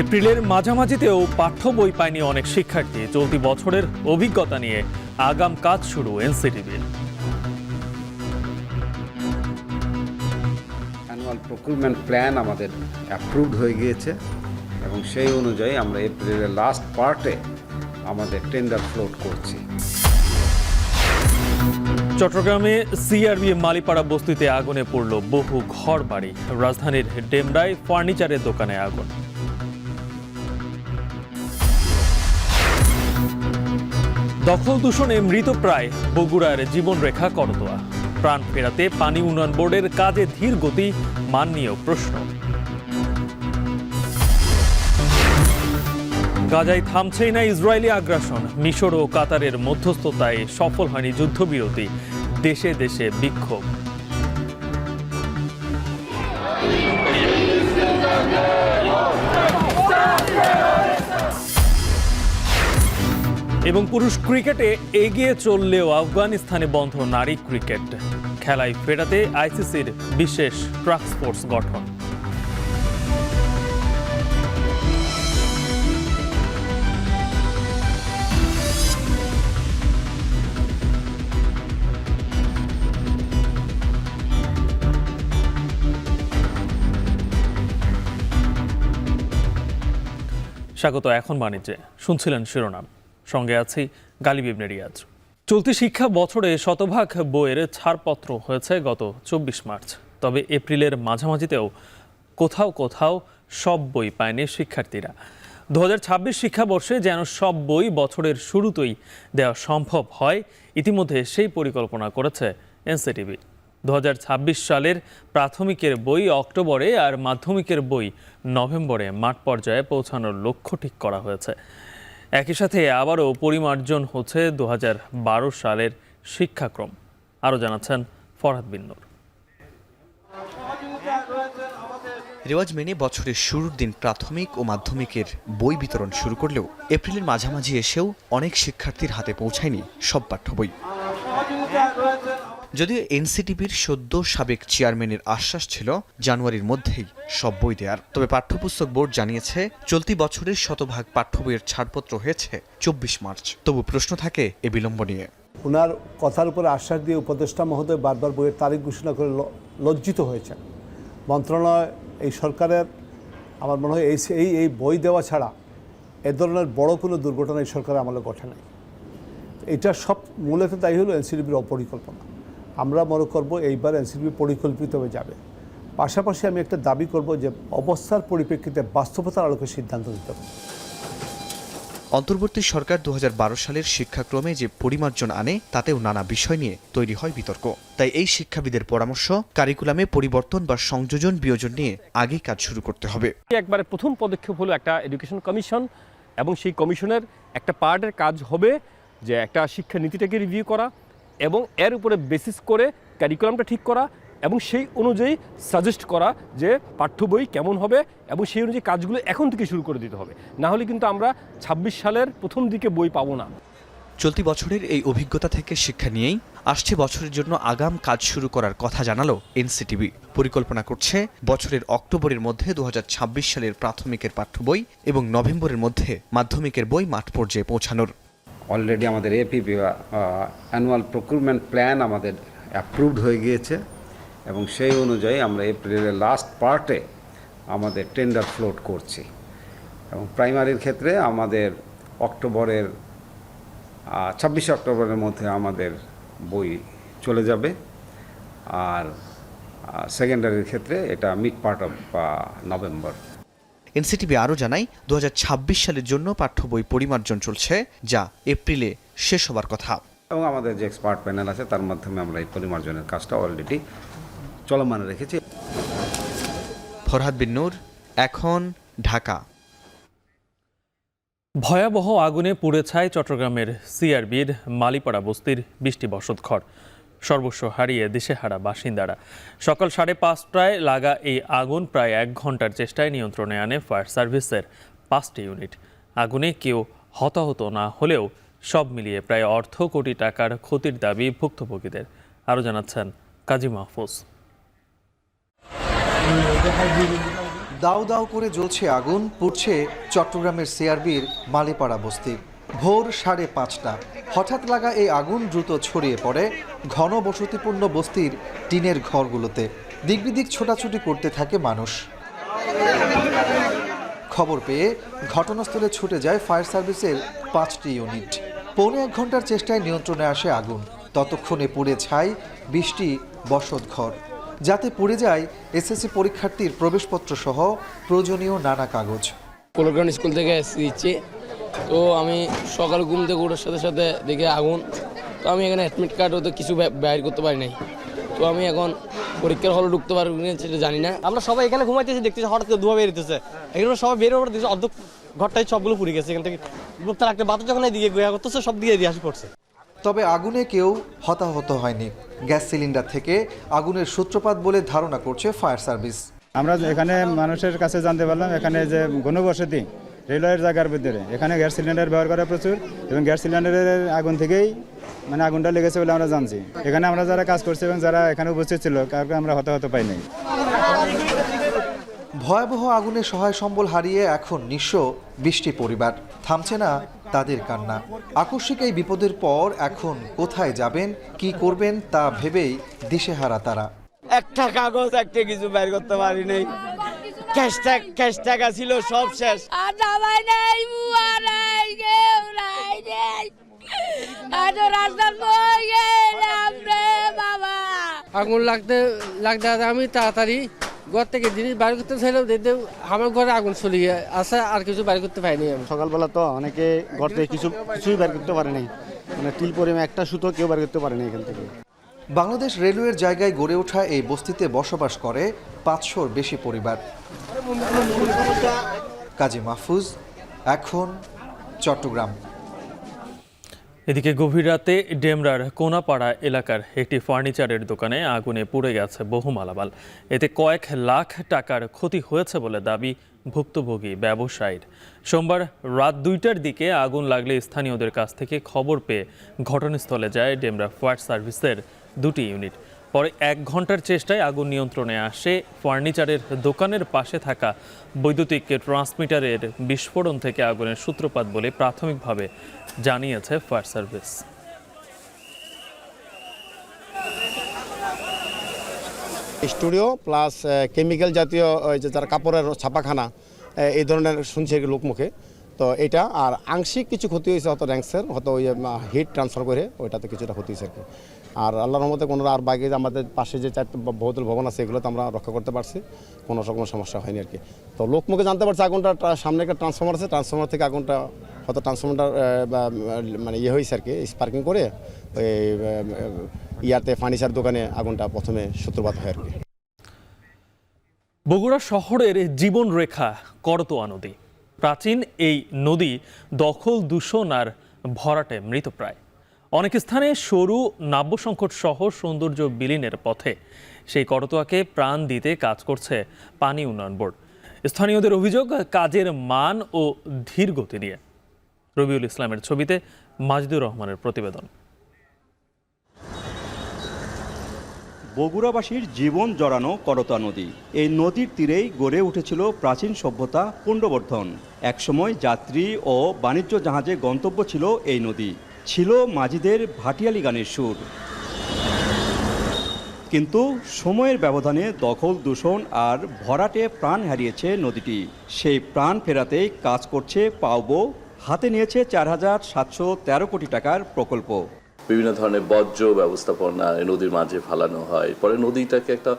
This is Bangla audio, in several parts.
এপ্রিলের মাঝামাঝিতেও পাঠ্য বই পায়নি অনেক শিক্ষার্থী। চলতি বছরের অভিজ্ঞতা নিয়ে আগাম কাজ শুরু এনসিটিবির। অ্যানুয়াল প্রকিউরমেন্ট প্ল্যান আমাদের অ্যাপ্রুভড হয়ে গিয়েছে এবং সেই অনুযায়ী আমরা এপ্রিলের লাস্ট পার্টে আমাদের টেন্ডার ফ্লোট করছি। চট্টগ্রামে সিআরবি মালিপাড়া বস্তিতে আগুনে পড়ল বহু ঘর বাড়ি। রাজধানীর ডেমরায় ফার্নিচারের দোকানে আগুন। দখল দূষণে মৃতপ্রায় বগুড়ার জীবনরেখা করতোয়া। প্রাণ ফেরাতে পানি উন্নয়ন বোর্ডের কাজে ধীর গতি, মান নিয়েও প্রশ্ন। গাজায় থামছেই না ইসরায়েলি আগ্রাসন। মিশর ও কাতারের মধ্যস্থতায় সফল হয়নি যুদ্ধবিরতি। দেশে দেশে বিক্ষোভ। এবং পুরুষ ক্রিকেটে এগিয়ে চললেও আফগানিস্তানে বন্ধ নারী ক্রিকেট। খেলায় ফেরাতে আইসিসির বিশেষ টাস্ক ফোর্স গঠন। স্বাগত এখন বাণিজ্যে। শুনছিলেন শিরোনাম, সঙ্গে আছি গালিব ইবনে রিয়াজ। চলতি শিক্ষা বছরে শতভাগ বইয়ের ছাড়পত্র হয়েছে গত 24 মার্চ। তবে এপ্রিলের মাঝামাঝিতেও কোথাও কোথাও সব বই পায়নি শিক্ষার্থীরা। 2026 শিক্ষাবর্ষে যেন সব বই বছরের শুরুতেই দেওয়া সম্ভব হয়, ইতিমধ্যে সেই পরিকল্পনা করেছে এনসিটিবি। 2026 সালের প্রাথমিকের বই অক্টোবরে আর মাধ্যমিকের বই নভেম্বরে মাঠ পর্যায়ে পৌঁছানোর লক্ষ্য ঠিক করা হয়েছে। একই সাথে আবারও পরিমার্জন হচ্ছে 2012 সালের শিক্ষাক্রম। আরও জানাচ্ছেন ফরহাদ বিন নূর। রেওয়াজ মেনে বছরের শুরুর দিন প্রাথমিক ও মাধ্যমিকের বই বিতরণ শুরু করলেও এপ্রিলের মাঝামাঝি এসেও অনেক শিক্ষার্থীর হাতে পৌঁছায়নি সব পাঠ্য বই। যদিও এনসিটিবির সদ্য সাবেক চেয়ারম্যানের আশ্বাস ছিল জানুয়ারির মধ্যেই সব বই দেয়ার, তবে পাঠ্যপুস্তক বোর্ড জানিয়েছে চলতি বছরের শতভাগ পাঠ্য বইয়ের ছাড়পত্র হয়েছে 24 মার্চ। তবু প্রশ্ন থাকে এ বিলম্ব নিয়ে। ওনার কথার উপরে আশ্বাস দিয়ে উপদেষ্টা মহোদয় বারবার বইয়ের তারিখ ঘোষণা করে লজ্জিত হয়েছেন। মন্ত্রণালয় এই সরকারের আমার মনে হয় এই বই দেওয়া ছাড়া এ ধরনের বড় কোনো দুর্ঘটনা এই সরকারের আমলে ঘটে নাই। এটা সব মূলত তাই হলো এনসিটিবির অপরিকল্পনা। আমরা মনে করব এইবার এনসিটিবি পরিকল্পিতভাবে যাবে। পাশাপাশি আমি একটা দাবি করব যে অবস্থার পরিপ্রেক্ষিতে বাস্তবতার আলোকে সিদ্ধান্ত দিতে হবে। অন্তর্বর্তী সরকার 2012 সালের শিক্ষাক্রমে যে পরিমার্জন আনে তাতেও নানা বিষয় নিয়ে তৈরি হয় বিতর্ক। তাই এই শিক্ষাবিদের পরামর্শ, কারিকুলামে পরিবর্তন বা সংযোজন বিয়োজন নিয়ে আগেই কাজ শুরু করতে হবে। একবারে প্রথম পদক্ষেপ হলো একটা এডুকেশন কমিশন, এবং সেই কমিশনের একটা পার্টের কাজ হবে যে একটা শিক্ষা নীতিটাকে রিভিউ করা এবং এর উপরে বেসিস করে কারিকুলামটা ঠিক করা এবং সেই অনুযায়ী সাজেস্ট করা যে পাঠ্য বই কেমন হবে এবং সেই অনুযায়ী কাজগুলো এখন থেকে শুরু করে দিতে হবে। না হলে কিন্তু আমরা 26 সালের প্রথম দিকে বই পাবো না। চলতি বছরের এই অভিজ্ঞতা থেকে শিক্ষা নিয়েই আসছে বছরের জন্য আগাম কাজ শুরু করার কথা জানালো এনসিটিবি। পরিকল্পনা করছে বছরের অক্টোবরের মধ্যে 2026 সালের প্রাথমিকের পাঠ্য বই এবং নভেম্বরের মধ্যে মাধ্যমিকের বই মাঠ পর্যায়ে পৌঁছানোর। অলরেডি আমাদের এপিপি অ্যানুয়াল প্রকিউরমেন্ট প্ল্যান আমাদের অ্যাপ্রুভড হয়ে গিয়েছে এবং সেই অনুযায়ী আমরা এপ্রিলের লাস্ট পার্টে আমাদের টেন্ডার ফ্লোট করছি। এবং প্রাইমারির ক্ষেত্রে আমাদের অক্টোবরের 26 অক্টোবরের মধ্যে আমাদের বই চলে যাবে, আর সেকেন্ডারির ক্ষেত্রে এটা mid part of November. NCTB আরও জানায় 2026 সালের জন্য পাঠ্য বই পরিমার্জন চলছে, যা এপ্রিলে শেষ হবার কথা। এবং আমাদের যে এক্সপার্ট প্যানেল আছে তার মাধ্যমে আমরা এই পরিমার্জনের কাজটা অলরেডি চলমান রেখেছি। ফরহাদ বিন নূর, এখন, ঢাকা। ভয়াবহ আগুনে পুড়ে ছাই চট্টগ্রামের সিআরবির মালিপাড়া বস্তির 20টি বসতঘর। সর্বস্ব হারিয়ে দিশেহারা বাসিন্দারা। সকাল 5:30টায় লাগা এই আগুন প্রায় 1 ঘন্টার চেষ্টায় নিয়ন্ত্রণে আনে ফায়ার সার্ভিসের 5টি ইউনিট। আগুনে কেউ হতাহত না হলেও সব মিলিয়ে প্রায় অর্ধ কোটি টাকার ক্ষতির দাবি ভুক্তভোগীদের। আরও জানাচ্ছেন কাজী মাহফুজ। দাউ দাউ করে জ্বলছে আগুন, পুড়ছে চট্টগ্রামের সিআরবির মালিপাড়া বস্তি। ভোর 5:30 হঠাৎ লাগা এই আগুন দ্রুত ছড়িয়ে পড়ে ঘন বসতিপূর্ণ বস্তির টিনের ঘরগুলোতে। দিকবিদিক ছোটাছুটি করতে থাকে মানুষ। খবর পেয়ে ঘটনাস্থলে ছুটে যায় ফায়ার সার্ভিসের 5টি ইউনিট। পৌনে 1 ঘন্টার চেষ্টায় নিয়ন্ত্রণে আসে আগুন। ততক্ষণে পুড়ে ছাই 20টি বসতঘর, যাতে পুড়ে যায় এসএসসি পরীক্ষার্থীর প্রবেশপত্র সহ প্রয়োজনীয় নানা কাগজ। কোলগ্রাউন্ড স্কুল থেকে এসেছি, তো আমি সকালে ঘুম থেকে ওঠার সাথে সাথে দেখে আগুন। তো আমি এখানে অ্যাডমিট কার্ড হতে কিছু বাইর করতে পারি নাই। তো আমি এখন পরীক্ষার হলে ঢুকতে পারবো কিনা সেটা জানি না। আমরা সবাই এখানে ঘুমাইতেছি, দেখতেছি হঠাৎ করে ধোঁয়া বেরোতেছে। এগুলো সবাই বের হওয়ার দিচ্ছে, অর্ধেক ঘরটাই সবগুলো পুড়ে গেছে। এখান থেকে লোকটা একটা বাতাস যখন এদিকে গোয়া করতেছে, সব দিকে দিয়ে আসে পড়ছে। তবে আগুনে কেউ হতাহত হয়নি। গ্যাস সিলিন্ডার থেকে আগুনের সূত্রপাত বলে ধারণা করছে ফায়ার সার্ভিস। আমরা এখানে মানুষের কাছে জানতে পারলাম এখানে যে ঘনবসতি রেলওয়ের জায়গার ভিতরে এখানে গ্যাস সিলিন্ডার ব্যবহার করা প্রচুর, এবং গ্যাস সিলিন্ডারের আগুন থেকেই আগুনটা লেগেছে বলে আমরা জানছি। এখানে আমরা যারা কাজ করছি এবং যারা এখানে উপস্থিত ছিল কাউকে আমরা হতাহত পাই নাই। ভয়াবহ আগুনে সহায় সম্বল হারিয়ে এখন নিঃস্ব 20টি পরিবার। থামছে না তাদের কান্না। আকস্মিক এই বিপদের পর এখন কোথায় যাবেন, কি করবেন তা ভেবেই দিশেহারা তারা। একটা কাগজ একটা কিছু বের করতে পারি নাই। ক্যাশ টাকা ছিল সব শেষ। আগুন লাগতে আমি তাড়াতাড়ি ঘর থেকে জিনিস বাইর করতে চাইলাম, দেখতে আমার ঘরে আগুন চলে গিয়ে আসে, আর কিছু বাইর করতে পারিনি আমি। সকালবেলা তো অনেকে ঘর থেকে কিছুই বের করতে পারে নাই, টিল পরিমাণ একটা সুতো কেউ বের করতে পারে না এখান থেকে। বাংলাদেশ রেলওয়ের জায়গায় গড়ে ওঠা এই বস্তিতে বসবাস করে 500-র বেশি পরিবার। কাজী মাহফুজ, এখন চট্টগ্রাম। এদিকে গভীর রাতে ডেমরার কোনাপাড়া এলাকার একটি ফার্নিচারের দোকানে আগুনে পুড়ে গেছে বহু মালামাল। এতে কয়েক লাখ টাকার ক্ষতি হয়েছে বলে দাবি ভুক্তভোগী ব্যবসায়ীর। সোমবার রাত 2টার দিকে আগুন লাগলে স্থানীয়দের কাছ থেকে খবর পেয়ে ঘটনাস্থলে যায় ডেমরা ফায়ার সার্ভিসের 2টি ইউনিট। পরে 1 ঘন্টার চেষ্টায় আগুন নিয়ন্ত্রণে আসে। ফার্নিচারের দোকানের পাশে থাকা বৈদ্যুতিক ট্রান্সমিটারের বিস্ফোরণ থেকে আগুনের সূত্রপাত বলে প্রাথমিকভাবে জানিয়েছে fire service. Studio plus chemical জাতীয় যে যারা কাপড়ের ছাপাখানা, এই ধরনের শুনছি লোকমুখে। তো এটা আর আংশিক কিছু ক্ষতি হয়েছে হয়তো র্যাঙ্কসের, হয়তো ওই হিট ট্রান্সফার করে ওইটাতে কিছুটা ক্ষতি হয়েছে আর কি। আর আল্লাহর রহমতে কোনো আর বাকি আমাদের পাশে যে 4টা বহুতল ভবন আছে এগুলো তো আমরা রক্ষা করতে পারছি, কোনো রকম সমস্যা হয়নি আর কি। তো লোকমুখে জানতে পারছে আগুনটা সামনে একটা ট্রান্সফর্মার আছে, ট্রান্সফর্মার থেকে আগুনটা হয়তো ট্রান্সফর্মারটা ইয়ে হয়েছে আর কি, স্পার্কিং করে ওই ইয়াতে ফার্নিচার দোকানে আগুনটা প্রথমে সূত্রপাত হয় আর কি। বগুড়া শহরের জীবনরেখা করতোয়া নদী। প্রাচীন এই নদী দখল, দূষণ আর ভরাটে মৃতপ্রায়। অনেক স্থানে সরু নাব্য সংকট সহ সৌন্দর্য বিলীনের পথে। সেই করতোয়াকে প্রাণ দিতে কাজ করছে পানি উন্নয়ন বোর্ড। স্থানীয়দের অভিযোগ, কাজের মান ও ধীর গতি নিয়ে। রবিউল ইসলামের ছবিতে মাজদুর রহমানের প্রতিবেদন। বগুড়াবাসীর জীবন জড়ানো করতোয়া নদী। এই নদীর তীরেই গড়ে উঠেছিল প্রাচীন সভ্যতা পুণ্ডবর্ধন। একসময় যাত্রী ও বাণিজ্য জাহাজে গন্তব্য ছিল এই নদী। ছিল মাঝিদের ভাটিয়ালি গানের সুর। কিন্তু সময়ের ব্যবধানে দখল, দূষণ আর ভরাটে প্রাণ হারিয়েছে নদীটি। সেই প্রাণ ফেরাতেই কাজ করছে পাওবো। হাতে নিয়েছে 4,713 কোটি টাকার প্রকল্প। বিভিন্ন ধরনের বর্জ্য ব্যবস্থাপনা নদীর মাঝে ফেলানো হয়, পরে নদীটাকে একটা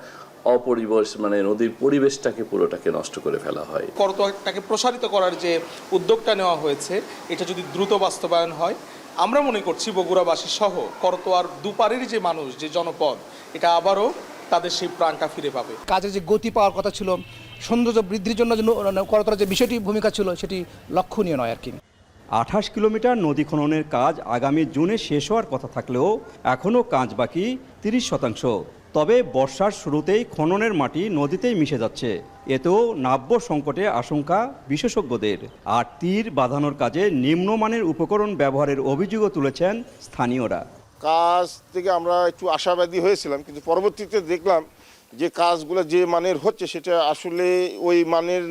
অপরিবেশ নদীর পরিবেশটাকে পুরোটাকে নষ্ট করে ফেলা হয়। করতোয়াটাকে প্রসারিত করার যে উদ্যোগটা নেওয়া হয়েছে, এটা যদি দ্রুত বাস্তবায়ন হয়, আমরা মনে করছি বগুড়াবাসী সহ করতোয়ার দুপারের যে মানুষ, যে জনপদ, এটা আবারও তাদের সেই প্রাণটা ফিরে পাবে। কাজের যে গতি পাওয়ার কথা ছিল, সৌন্দর্য বৃদ্ধির জন্য যে করতোয়ার যে বিষয়টি ভূমিকা ছিল, সেটি লক্ষণীয় নয় আর কি। 28 কিলোমিটার নদী খননের কাজ আগামী জুনে শেষ হওয়ার কথা থাকলেও এখনও কাজ বাকি 30%। তবে বর্ষার শুরুতেই খননের মাটি নদীতেই মিশে যাচ্ছে। এতেও নাব্য সংকটে আশঙ্কা বিশেষজ্ঞদের। আর তীর বাঁধানোর কাজে নিম্নমানের উপকরণ ব্যবহারের অভিযোগও তুলেছেন স্থানীয়রা। কাজ থেকে আমরা একটু আশাবাদী হয়েছিলাম, কিন্তু পরবর্তীতে দেখলাম যে কাজগুলো যে মানের হচ্ছে সেটা আসলে ওই মানের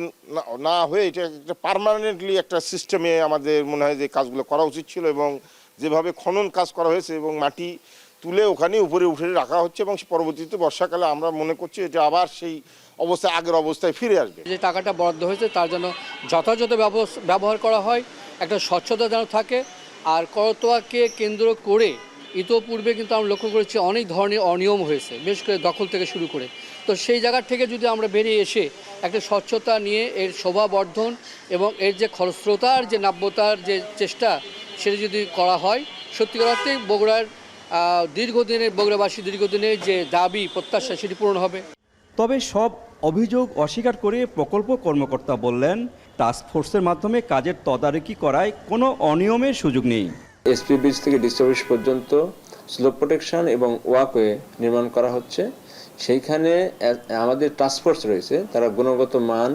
না হয়ে এটা একটা পার্মানেন্টলি একটা সিস্টেমে আমাদের মনে হয় যে কাজগুলো করা উচিত ছিল, এবং যেভাবে খনন কাজ করা হয়েছে এবং মাটি তুলে ওখানে উপরে উঠে রাখা হচ্ছে, এবং পরবর্তীতে বর্ষাকালে আমরা মনে করছি এটা আবার সেই অবস্থায় আগের অবস্থায় ফিরে আসবে। যে টাকাটা বরাদ্দ হয়েছে তার জন্য যথাযথ ব্যবহার করা হয়, একটা স্বচ্ছতা যেন থাকে। আর করতোয়াকে কেন্দ্র করে ইতোপূর্বে কিন্তু আমরা লক্ষ্য করেছি অনেক ধরনের অনিয়ম হয়েছে, বিশেষ করে দখল থেকে শুরু করে। তো সেই জায়গা থেকে যদি আমরা বেরিয়ে এসে একটা স্বচ্ছতা নিয়ে এর শোভাবর্ধন এবং এর যে খরস্রোতার যে নাব্যতার যে চেষ্টা সেটা যদি করা হয়, সত্যিকার অর্থে বগুড়ার বগুড়াবাসী দীর্ঘদিনের যে দাবি প্রত্যাশা সেটি পূরণ হবে। তবে সব অভিযোগ অস্বীকার করে প্রকল্প কর্মকর্তা বললেন, টাস্কফোর্সের মাধ্যমে কাজের তদারকি করায় কোনো অনিয়মের সুযোগ নেই। এসপি ব্রিজ থেকে ডিস্ট্রিবিউশ পর্যন্ত স্লোপ প্রোটেকশন এবং ওয়াকওয়ে নির্মাণ করা হচ্ছে। সেইখানে আমাদের টাস্কফোর্স রয়েছে, তারা গুণগত মান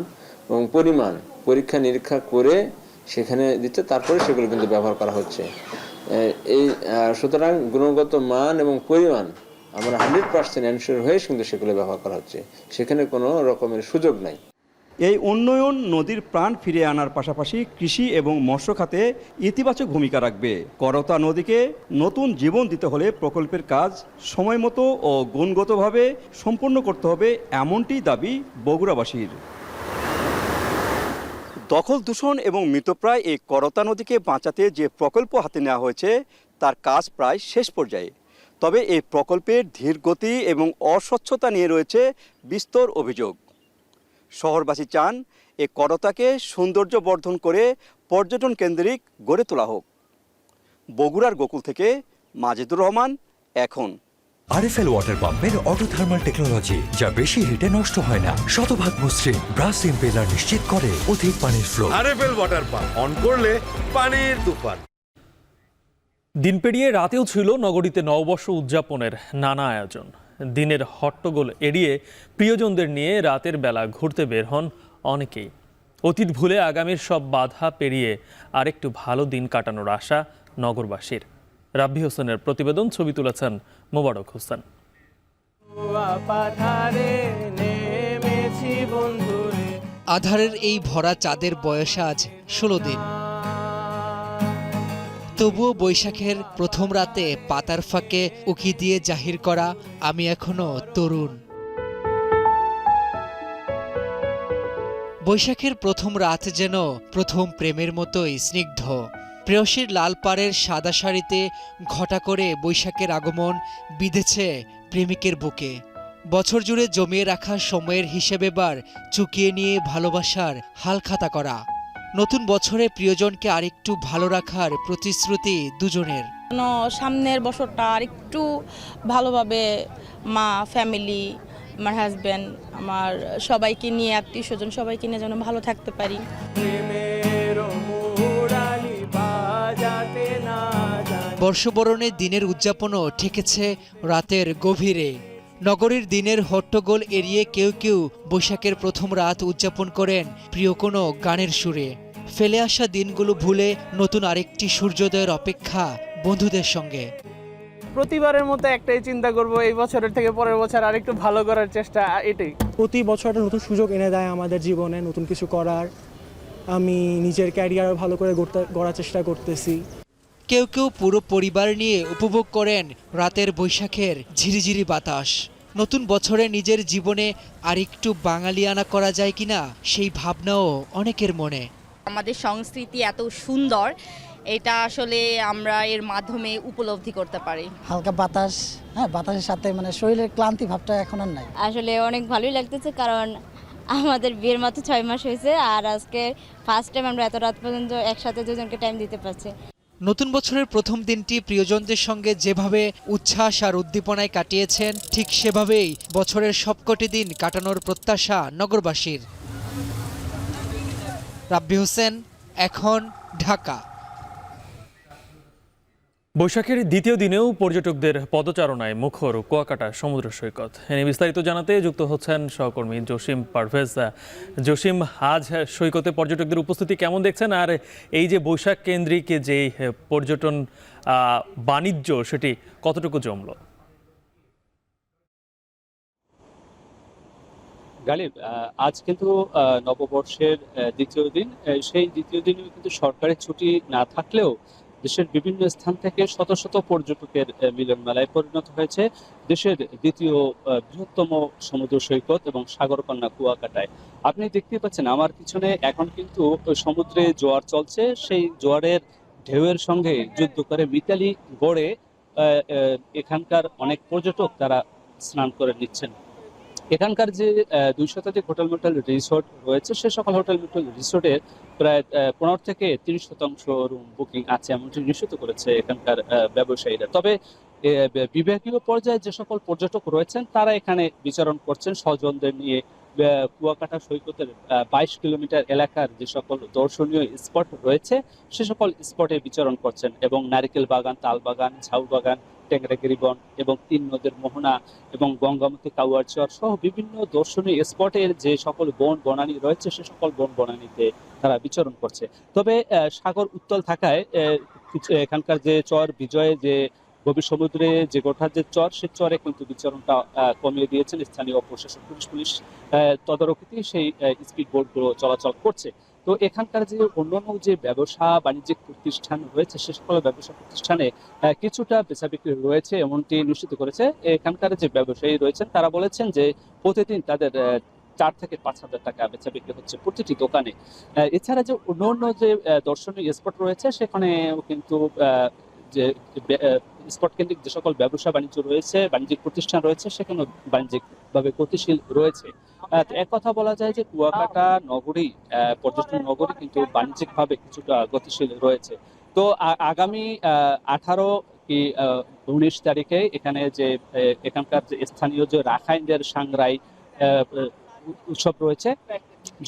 এবং পরিমাণ পরীক্ষা নিরীক্ষা করে সেখানে দিচ্ছে, তারপরে সেগুলো কিন্তু ব্যবহার করা হচ্ছে। সুতরাং গুণগত মান এবং পরিমাণ আমরা 100% এনশিওর হয়ে কিন্তু সেগুলো ব্যবহার করা হচ্ছে, সেখানে কোনো রকমের সুযোগ নাই। এই উন্নয়ন নদীর প্রাণ ফিরিয়ে আনার পাশাপাশি কৃষি এবং মৎস্য খাতে ইতিবাচক ভূমিকা রাখবে। করতা নদীকে নতুন জীবন দিতে হলে প্রকল্পের কাজ সময়মতো ও গুণগতভাবে সম্পন্ন করতে হবে, এমনটি দাবি বগুড়াবাসীর। দখল দূষণ এবং মৃতপ্রায় এই করতা নদীকে বাঁচাতে যে প্রকল্প হাতে নেওয়া হয়েছে তার কাজ প্রায় শেষ পর্যায়ে। তবে এই প্রকল্পের ধীর গতি এবং অস্বচ্ছতা নিয়ে রয়েছে বিস্তর অভিযোগ। শহরবাসী চান এই করতাকে সৌন্দর্য বর্ধন করে পর্যটন কেন্দ্রিক গড়ে তোলা হোক। বগুড়ার গোকুল থেকে মাজেদুর রহমান, এখন। আরএফএল ওয়াটার পাম্পের অটো থার্মাল টেকনোলজি, যা বেশি হিটে নষ্ট হয় না, শতভাগ মসৃণ, ব্রাশ ইম্পেলার নিশ্চিত করে অধিক পানির flow. RFL water pump on করলে পানির তুফান। দিন পেরিয়ে রাতেও ছিল নগরীতে নববর্ষ উদযাপনের নানা আয়োজন। দিনের হট্টগোল এড়িয়ে প্রিয়জনদের নিয়ে রাতের বেলা ঘুরতে বের হন অনেকেই। অতীত ভুলে আগামীর সব বাধা পেরিয়ে আরেকটু ভালো দিন কাটানোর আশা নগরবাসীর। রাব্বি হোসেনের প্রতিবেদন, ছবি তুলেছেন মোবারক হোসেন। আধারের এই ভরা চাঁদের বয়স আজ 16 দিন। তবুও বৈশাখের প্রথম রাতে পাতার ফাঁকে উকি দিয়ে জাহির করা আমি এখনো তরুণ। বৈশাখের প্রথম রাত যেন প্রথম প্রেমের মতোই স্নিগ্ধ। প্রেয়সীর লাল পাড়ের সাদা শাড়িতে ঘটা করে বৈশাখের আগমন বিঁধেছে প্রেমিকের বুকে। বছর জুড়ে জমিয়ে রাখা সময়ের হিসেব এবার চুকিয়ে নিয়ে ভালোবাসার হালখাতা করা। নতুন বছরে প্রিয়জনকে আরেকটু ভালো রাখার প্রতিশ্রুতি দুজনের। সামনের বছরটা আরেকটু ভালোভাবে মা, ফ্যামিলি, আমার হাজব্যান্ড, আমার সবাইকে নিয়ে, আত্মীয় স্বজন সবাইকে নিয়ে যেন ভালো থাকতে পারি। বর্ষবরণের দিনের উদযাপনও ঠেকেছে রাতের গভীরে। নগরীর দিনের হট্টগোল এড়িয়ে কেউ কেউ বৈশাখের প্রথম রাত উদযাপন করেন প্রিয় কোনো গানের সুরে। ফেলে আসা দিনগুলো ভুলে নতুন আরেকটি সূর্যোদয়ের অপেক্ষা বন্ধুদের সঙ্গে। প্রতিবারের মতো একটাই চিন্তা করব, এই বছরের থেকে পরের বছর আরেকটু ভালো করার চেষ্টা, এটাই। প্রতি বছর একটা নতুন সুযোগ এনে দেয় আমাদের জীবনে, নতুন কিছু করার। আমি নিজের ক্যারিয়ার ভালো করে গড়ার চেষ্টা করতেছি। কেউ কেউ পুরো পরিবার নিয়ে উপভোগ করেন রাতের বৈশাখের ঝিরিঝিরি বাতাস। নতুন বছরে নিজের জীবনে আরেকটু বাঙালিয়ানা করা যায় কিনা সেই ভাবনাও অনেকের মনে। আমাদের সংস্কৃতি এত সুন্দর, এটা আসলে আমরা এর মাধ্যমে উপলব্ধি করতে পারি। হালকা বাতাস, হ্যাঁ, বাতাসের সাথে মানে শরীরের ক্লান্তি ভাবটা এখন আর নাই। আসলে অনেক ভালোই লাগতেছে, কারণ আমাদের বিয়ের মাত্র 6 মাস হয়েছে, আর আজকে ফার্স্ট টাইম আমরা এত রাত পর্যন্ত একসাথে দুজনকে টাইম দিতে পারছি। নতুন বছরের প্রথম দিনটি প্রিয়জনদের সঙ্গে যেভাবে উচ্ছ্বাস আর উদ্দীপনায় কাটিয়েছেন, ঠিক সেভাবেই বছরের সবকটি দিন কাটানোর প্রত্যাশা নগরবাসীর। রাব্বি হোসেন, এখন, ঢাকা। বৈশাখের দ্বিতীয় দিনেও পর্যটকদের পদচারণায় মুখর কুয়াকাটা সমুদ্র সৈকত। এ নিয়ে বিস্তারিত জানাতে যুক্ত হচ্ছেন সহকর্মী জসিম পারভেজ। জসিম, আজ সৈকতে পর্যটকদের উপস্থিতি কেমন দেখছেন, আর এই যে বৈশাখ কেন্দ্রিক যে পর্যটন বাণিজ্য সেটি কতটুকু জমল? গালিব, আজ কিন্তু নববর্ষের দ্বিতীয় দিন। সেই দ্বিতীয় দিনে কিন্তু সরকারি ছুটি না থাকলেও দেশের বিভিন্ন স্থান থেকে শত শত পর্যটকের মিলন মেলায় পরিণত হয়েছে দেশের দ্বিতীয় বৃহত্তম সমুদ্র সৈকত এবং সাগরকন্যা কুয়াকাটায়। আপনি দেখতে পাচ্ছেন আমার পিছনে এখন কিন্তু সমুদ্রে জোয়ার চলছে। সেই জোয়ারের ঢেউয়ের সঙ্গে যুদ্ধ করে মিতালি গড়ে এখানকার অনেক পর্যটক তারা স্নান করে নিচ্ছেন। এখানকার যে 2 শতাধিক হোটেল মোটেল রিসোর্ট রয়েছে, সে সকল হোটেল মোটেল রিসোর্টের প্রায় 15 থেকে 30% রুম বুকিং আছে, এমনটি নিশ্চিত করেছে এখানকার ব্যবসায়ীরা। তবে বিভাগীয় পর্যায়ে যে সকল পর্যটক রয়েছেন তারা এখানে বিচরণ করছেন স্বজনদের নিয়ে। কুয়াকাটা সৈকতের 22 কিলোমিটার এলাকার যে সকল দর্শনীয় স্পট রয়েছে সে সকল স্পটে বিচরণ করছেন এবং নারিকেল বাগান, তাল বাগান, ঝাউ বাগান, টেংরাগিরি বন এবং 3 নদের মোহনা এবং গঙ্গামতী কাউয়ার চর সহ বিভিন্ন দর্শনীয় স্পটের যে সকল বন বনানী রয়েছে সে সকল বন বনানীতে তারা বিচরণ করছে। তবে সাগর উত্তাল থাকায় এখানকার যে চর বিজয়ে যে গভীর সমুদ্রে যে গোঠার যে চর, সে চরে কিন্তু বিচরণটা কমিয়ে দিয়েছেন স্থানীয় প্রশাসন। পুলিশ তদারকিতে সেই স্পিড বোটগুলো চলাচল করছে। তো এখানকার যে অন্যান্য যে ব্যবসা বাণিজ্যিক প্রতিষ্ঠান রয়েছে সে সকল ব্যবসা প্রতিষ্ঠানে কিছুটা বেচা বিক্রি রয়েছে এমনটি নিশ্চিত করেছে এখানকার যে ব্যবসায়ী রয়েছেন। তারা বলেছেন যে প্রতিদিন তাদের 4 থেকে 5,000 টাকা বেচা বিক্রি হচ্ছে প্রতিটি দোকানে। এছাড়া যে অন্যান্য যে দর্শনীয় স্পট রয়েছে সেখানেও কিন্তু যে স্পট কেন্দ্রিক যে সকল ব্যবসা বাণিজ্য রয়েছে, বাণিজ্যিক প্রতিষ্ঠান রয়েছে, সেখানে বাণিজ্যিকভাবে গতিশীল রয়েছে। এক কথা বলা যায় যে কুয়াকাটা নগরী পর্যটন নগরী কিন্তু বাণিজ্যিকভাবে কিছুটা গতিশীল রয়েছে। তো আগামী 18 কি 19 তারিখে এখানে যে এখানকার যে স্থানীয় যে রাখাইনদের সাংরাই উৎসব রয়েছে,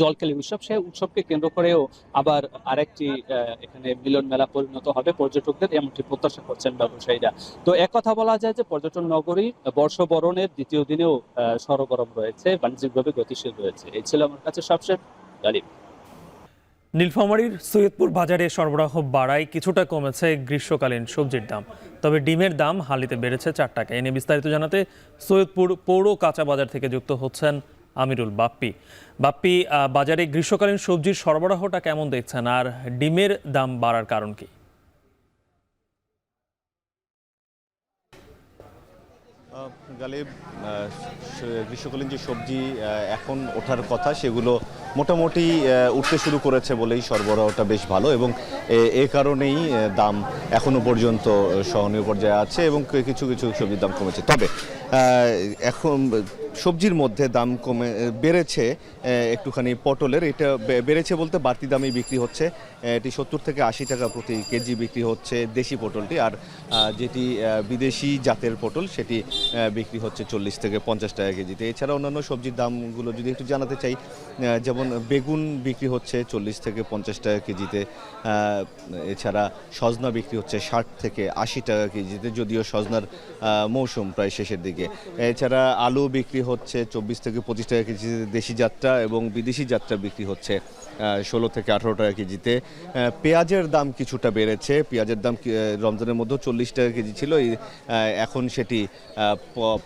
জলকেলি উৎসব, সেই উৎসবকে কেন্দ্র করেও আবার আরেকটি এখানে মিলন মেলা পরিণত হবে পর্যটকদের, এমনটি প্রত্যাশা করছেন ব্যবসায়ীরা। তো এক কথা বলা যায় যে পর্যটন নগরী বর্ষবরণের দ্বিতীয় দিনেও সরগরম রয়েছে, বাণিজ্যিকভাবে গতিশীল রয়েছে। এই ছিল আমার কাছে সবশেষ। গালিব। নীলফামারীর সৈয়দপুর বাজারে সরবরাহ বাড়ায় কিছুটা কমেছে গ্রীষ্মকালীন সবজির দাম, তবে ডিমের দাম হালিতে বেড়েছে 4 টাকা। এ নিয়ে বিস্তারিত জানাতে সৈয়দপুর পৌর কাঁচা বাজার থেকে যুক্ত হচ্ছেন আমিরুল। বাপ্পি, বাজারে গ্রীষ্মকালীন সবজির সরবরাহটা কেমন দেখছেন, আর ডিমের দাম বাড়ার কারণ কি? গালিব, গ্রীষ্মকালীন যে সবজি এখন ওঠার কথা সেগুলো মোটামুটি উঠতে শুরু করেছে বলেই সরবরাহটা বেশ ভালো, এবং এ কারণেই দাম এখনো পর্যন্ত সহনীয় পর্যায়ে আছে এবং কিছু কিছু সবজির দাম কমেছে। তবে এখন সবজির মধ্যে দাম বেড়েছে একটুখানি পটলের। এটা বেড়েছে বলতে বাড়তি দামেই বিক্রি হচ্ছে। এটি 70 থেকে 80 টাকা প্রতি কেজি বিক্রি হচ্ছে দেশি পটলটি, আর যেটি বিদেশি জাতের পটল সেটি বিক্রি হচ্ছে 40 থেকে 50 টাকা কেজিতে। এছাড়া অন্যান্য সবজির দামগুলো যদি একটু জানাতে চাই, যেমন বেগুন বিক্রি হচ্ছে 40 থেকে 50 টাকা কেজিতে। এছাড়া সজনা বিক্রি হচ্ছে 60 থেকে 80 টাকা কেজিতে, যদিও সজনার মৌসুম প্রায় শেষের দিকে। এছাড়া আলু বিক্রি হচ্ছে 24 থেকে 25 টাকা কেজিতে দেশি জাতটা, এবং বিদেশি জাতটা বিক্রি হচ্ছে 16 থেকে 18 টাকা কেজিতে। পেঁয়াজের দাম কিছুটা বেড়েছে। পেঁয়াজের দাম রমজানের মধ্যে 40 টাকা কেজি ছিল, এখন সেটি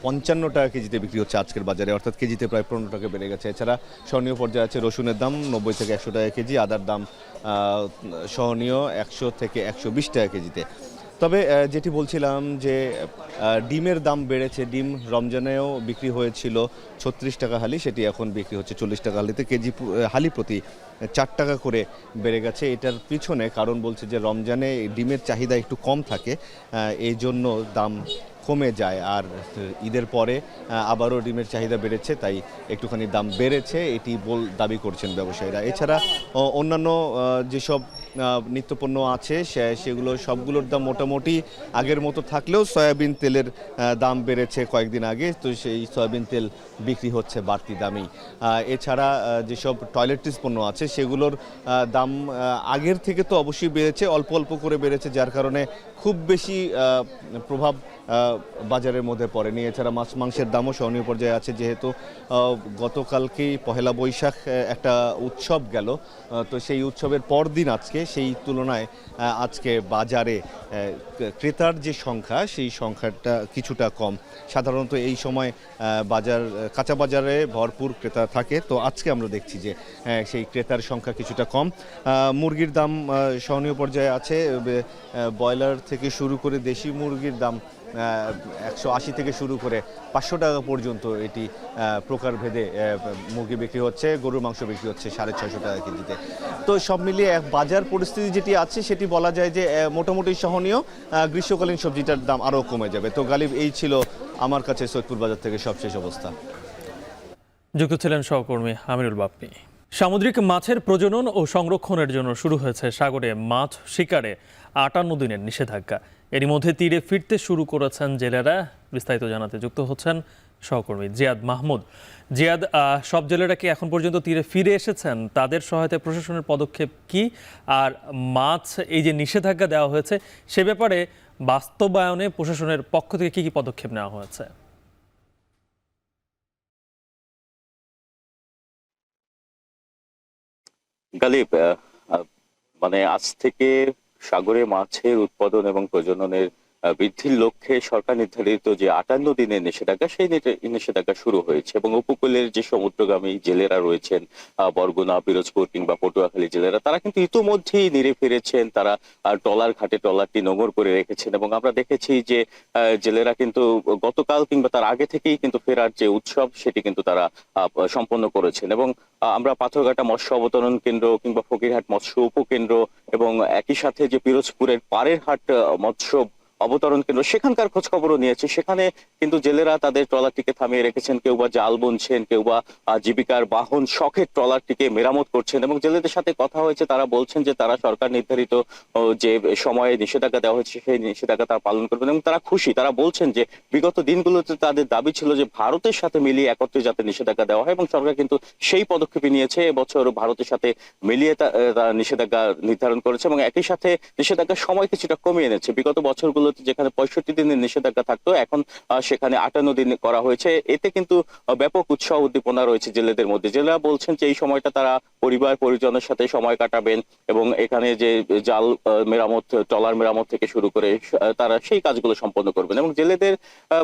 55 টাকা কেজিতে বিক্রি হচ্ছে আজকের বাজারে, অর্থাৎ কেজিতে প্রায় 15 টাকা বেড়ে গেছে। এছাড়া সহনীয় পর্যায়ে আছে রসুনের দাম 90 থেকে 100 টাকা কেজি, আদার দাম সহনীয় 100 থেকে 120 টাকা কেজিতে। তবে যেটি বলছিলাম যে ডিমের দাম বেড়েছে। ডিম রমজানেও বিক্রি হয়েছিল 36 টাকা হালি, সেটি এখন বিক্রি হচ্ছে 40 টাকা হালিতে। কেজি হালি প্রতি 4 টাকা করে বেড়ে গেছে। এটার পিছনে কারণ বলছে যে রমজানে ডিমের চাহিদা একটু কম থাকে, এই জন্য দাম কমে যায়, আর ঈদের পরে আবারও ডিমের চাহিদা বেড়েছে, তাই একটুখানি দাম বেড়েছে, এটি দাবি করছেন ব্যবসায়ীরা। এছাড়া অন্যান্য যেসব নিত্যপণ্য আছে সেগুলো সবগুলোর দাম মোটামুটি আগের মতো থাকলেও সয়াবিন তেলের দাম বেড়েছে কয়েকদিন আগে, তো সেই সয়াবিন তেল বিক্রি হচ্ছে বাড়তি দামেই। এছাড়া যেসব টয়লেট্রিজ পণ্য আছে সেগুলোর দাম আগের থেকে তো অবশ্যই বেড়েছে, অল্প অল্প করে বেড়েছে, যার কারণে খুব বেশি প্রভাব বাজারের মধ্যে পড়েনি। এছাড়া মাছ মাংসের দামও সহনীয় পর্যায়ে আছে, যেহেতু গতকালকেই পহেলা বৈশাখ একটা উৎসব গেল, তো সেই উৎসবের পরদিন আজকে, সেই তুলনায় আজকে বাজারে ক্রেতার যে সংখ্যা সেই সংখ্যাটা কিছুটা কম। সাধারণত এই সময় বাজার কাঁচা বাজারে ভরপুর ক্রেতা থাকে, তো আজকে আমরা দেখছি যে সেই ক্রেতার সংখ্যা কিছুটা কম। মুরগির দাম সহনীয় পর্যায়ে আছে। ব্রয়লার থেকে শুরু করে দেশি মুরগির দাম 180 থেকে শুরু করে 500 টাকা পর্যন্ত এটি প্রকারভেদে মুরগি বিক্রি হচ্ছে, গরুর মাংস বিক্রি হচ্ছে 650 টাকা কেজিতে। তো সব মিলিয়ে বাজার পরিস্থিতি যেটি আছে সেটি বলা যায় যে মোটামুটি সহনীয়। গ্রীষ্মকালীন সবজিটার দাম আরও কমে যাবে। তো গালিব, এই ছিল আমার কাছে সৈয়দপুর বাজার থেকে সবশেষ অবস্থা। যুক্ত ছিলেন সহকর্মী আমিরুল বাপ্পি। সামুদ্রিক মাছের প্রজনন ও সংরক্ষণের জন্য শুরু হয়েছে সাগরে মাছ শিকারে 58 দিনের নিষেধাজ্ঞা। এরই মধ্যে তীরে ফিরতে শুরু করেছেন জেলেরা। বিস্তারিত জানাতে যুক্ত হচ্ছেন সহকর্মী জিয়াদ মাহমুদ। জিয়াদ, সব জেলেরা কি এখন পর্যন্ত তীরে ফিরে এসেছেন? তাদের সহায়তায় প্রশাসনের পদক্ষেপ কি? আর মাছ এই যে নিষেধাজ্ঞা দেওয়া হয়েছে সে ব্যাপারে বাস্তবায়নে প্রশাসনের পক্ষ থেকে কি কি পদক্ষেপ নেওয়া হয়েছে? গালিব, মানে আজ থেকে সাগরে মাছের উৎপাদন এবং প্রজননের বৃদ্ধির লক্ষ্যে সরকার নির্ধারিত যে 58 দিনের নিষেধাজ্ঞা, সেই নিষেধাজ্ঞা শুরু হয়েছে এবং উপকূলের যে সমুদ্রগামী জেলেরা রয়েছেন, বরগুনা, পিরোজপুর কিংবা পটুয়াখালী জেলেরা, তারা কিন্তু ইতোমধ্যেই নিরে ফিরেছেন। তারা ট্রলার ঘাটে ট্রলারটি নোঙর করে রেখেছেন এবং আমরা দেখেছি যে জেলেরা কিন্তু গতকাল কিংবা তার আগে থেকেই কিন্তু ফেরার যে উৎসব সেটি কিন্তু তারা সম্পন্ন করেছেন। এবং আমরা পাথরঘাটা মৎস্য অবতরণ কেন্দ্র কিংবা ফকিরহাট মৎস্য উপকেন্দ্র এবং একই সাথে যে পিরোজপুরের পাড়ের হাট মৎস্য অবতরণ কেন্দ্র, সেখানকার খোঁজ খবরও নিয়েছে। সেখানে কিন্তু জেলেরা তাদের ট্রলারটিকে থামিয়ে রেখেছেন, কেউ বা জাল বুনছেন, কেউ বা জীবিকার বাহন শখের ট্রলারটিকে মেরামত করছেন। এবং জেলেদের সাথে কথা হয়েছে, তারা বলছেন যে তারা সরকার নির্ধারিত যে সময়ে নিষেধাজ্ঞা দেওয়া হয়েছে সেই নিষেধাজ্ঞা তারা পালন করবেন এবং তারা খুশি। তারা বলছেন যে বিগত দিনগুলোতে তাদের দাবি ছিল যে ভারতের সাথে মিলিয়ে একত্রে যাতে নিষেধাজ্ঞা দেওয়া হয় এবং সরকার কিন্তু সেই পদক্ষেপই নিয়েছে। এবছর ভারতের সাথে মিলিয়ে তারা নিষেধাজ্ঞা নির্ধারণ করেছে এবং একই সাথে নিষেধাজ্ঞার সময় কিছুটা কমিয়ে এনেছে। বিগত বছরগুলো যেখানে 65 দিনের নিষেধাজ্ঞা থাকতো, এখন সেখানে 58 দিন করা হয়েছে। এতে কিন্তু ব্যাপক উৎসাহ উদ্দীপনা রয়েছে জেলেদের মধ্যে। জেলেরা বলছেন যে এই সময়টা তারা পরিবার পরিজনের সাথে সময় কাটাবেন এবং এখানে যে জাল মেরামত, ট্রলার মেরামত থেকে শুরু করে তারা সেই কাজগুলো সম্পন্ন করবেন। এবং জেলেদের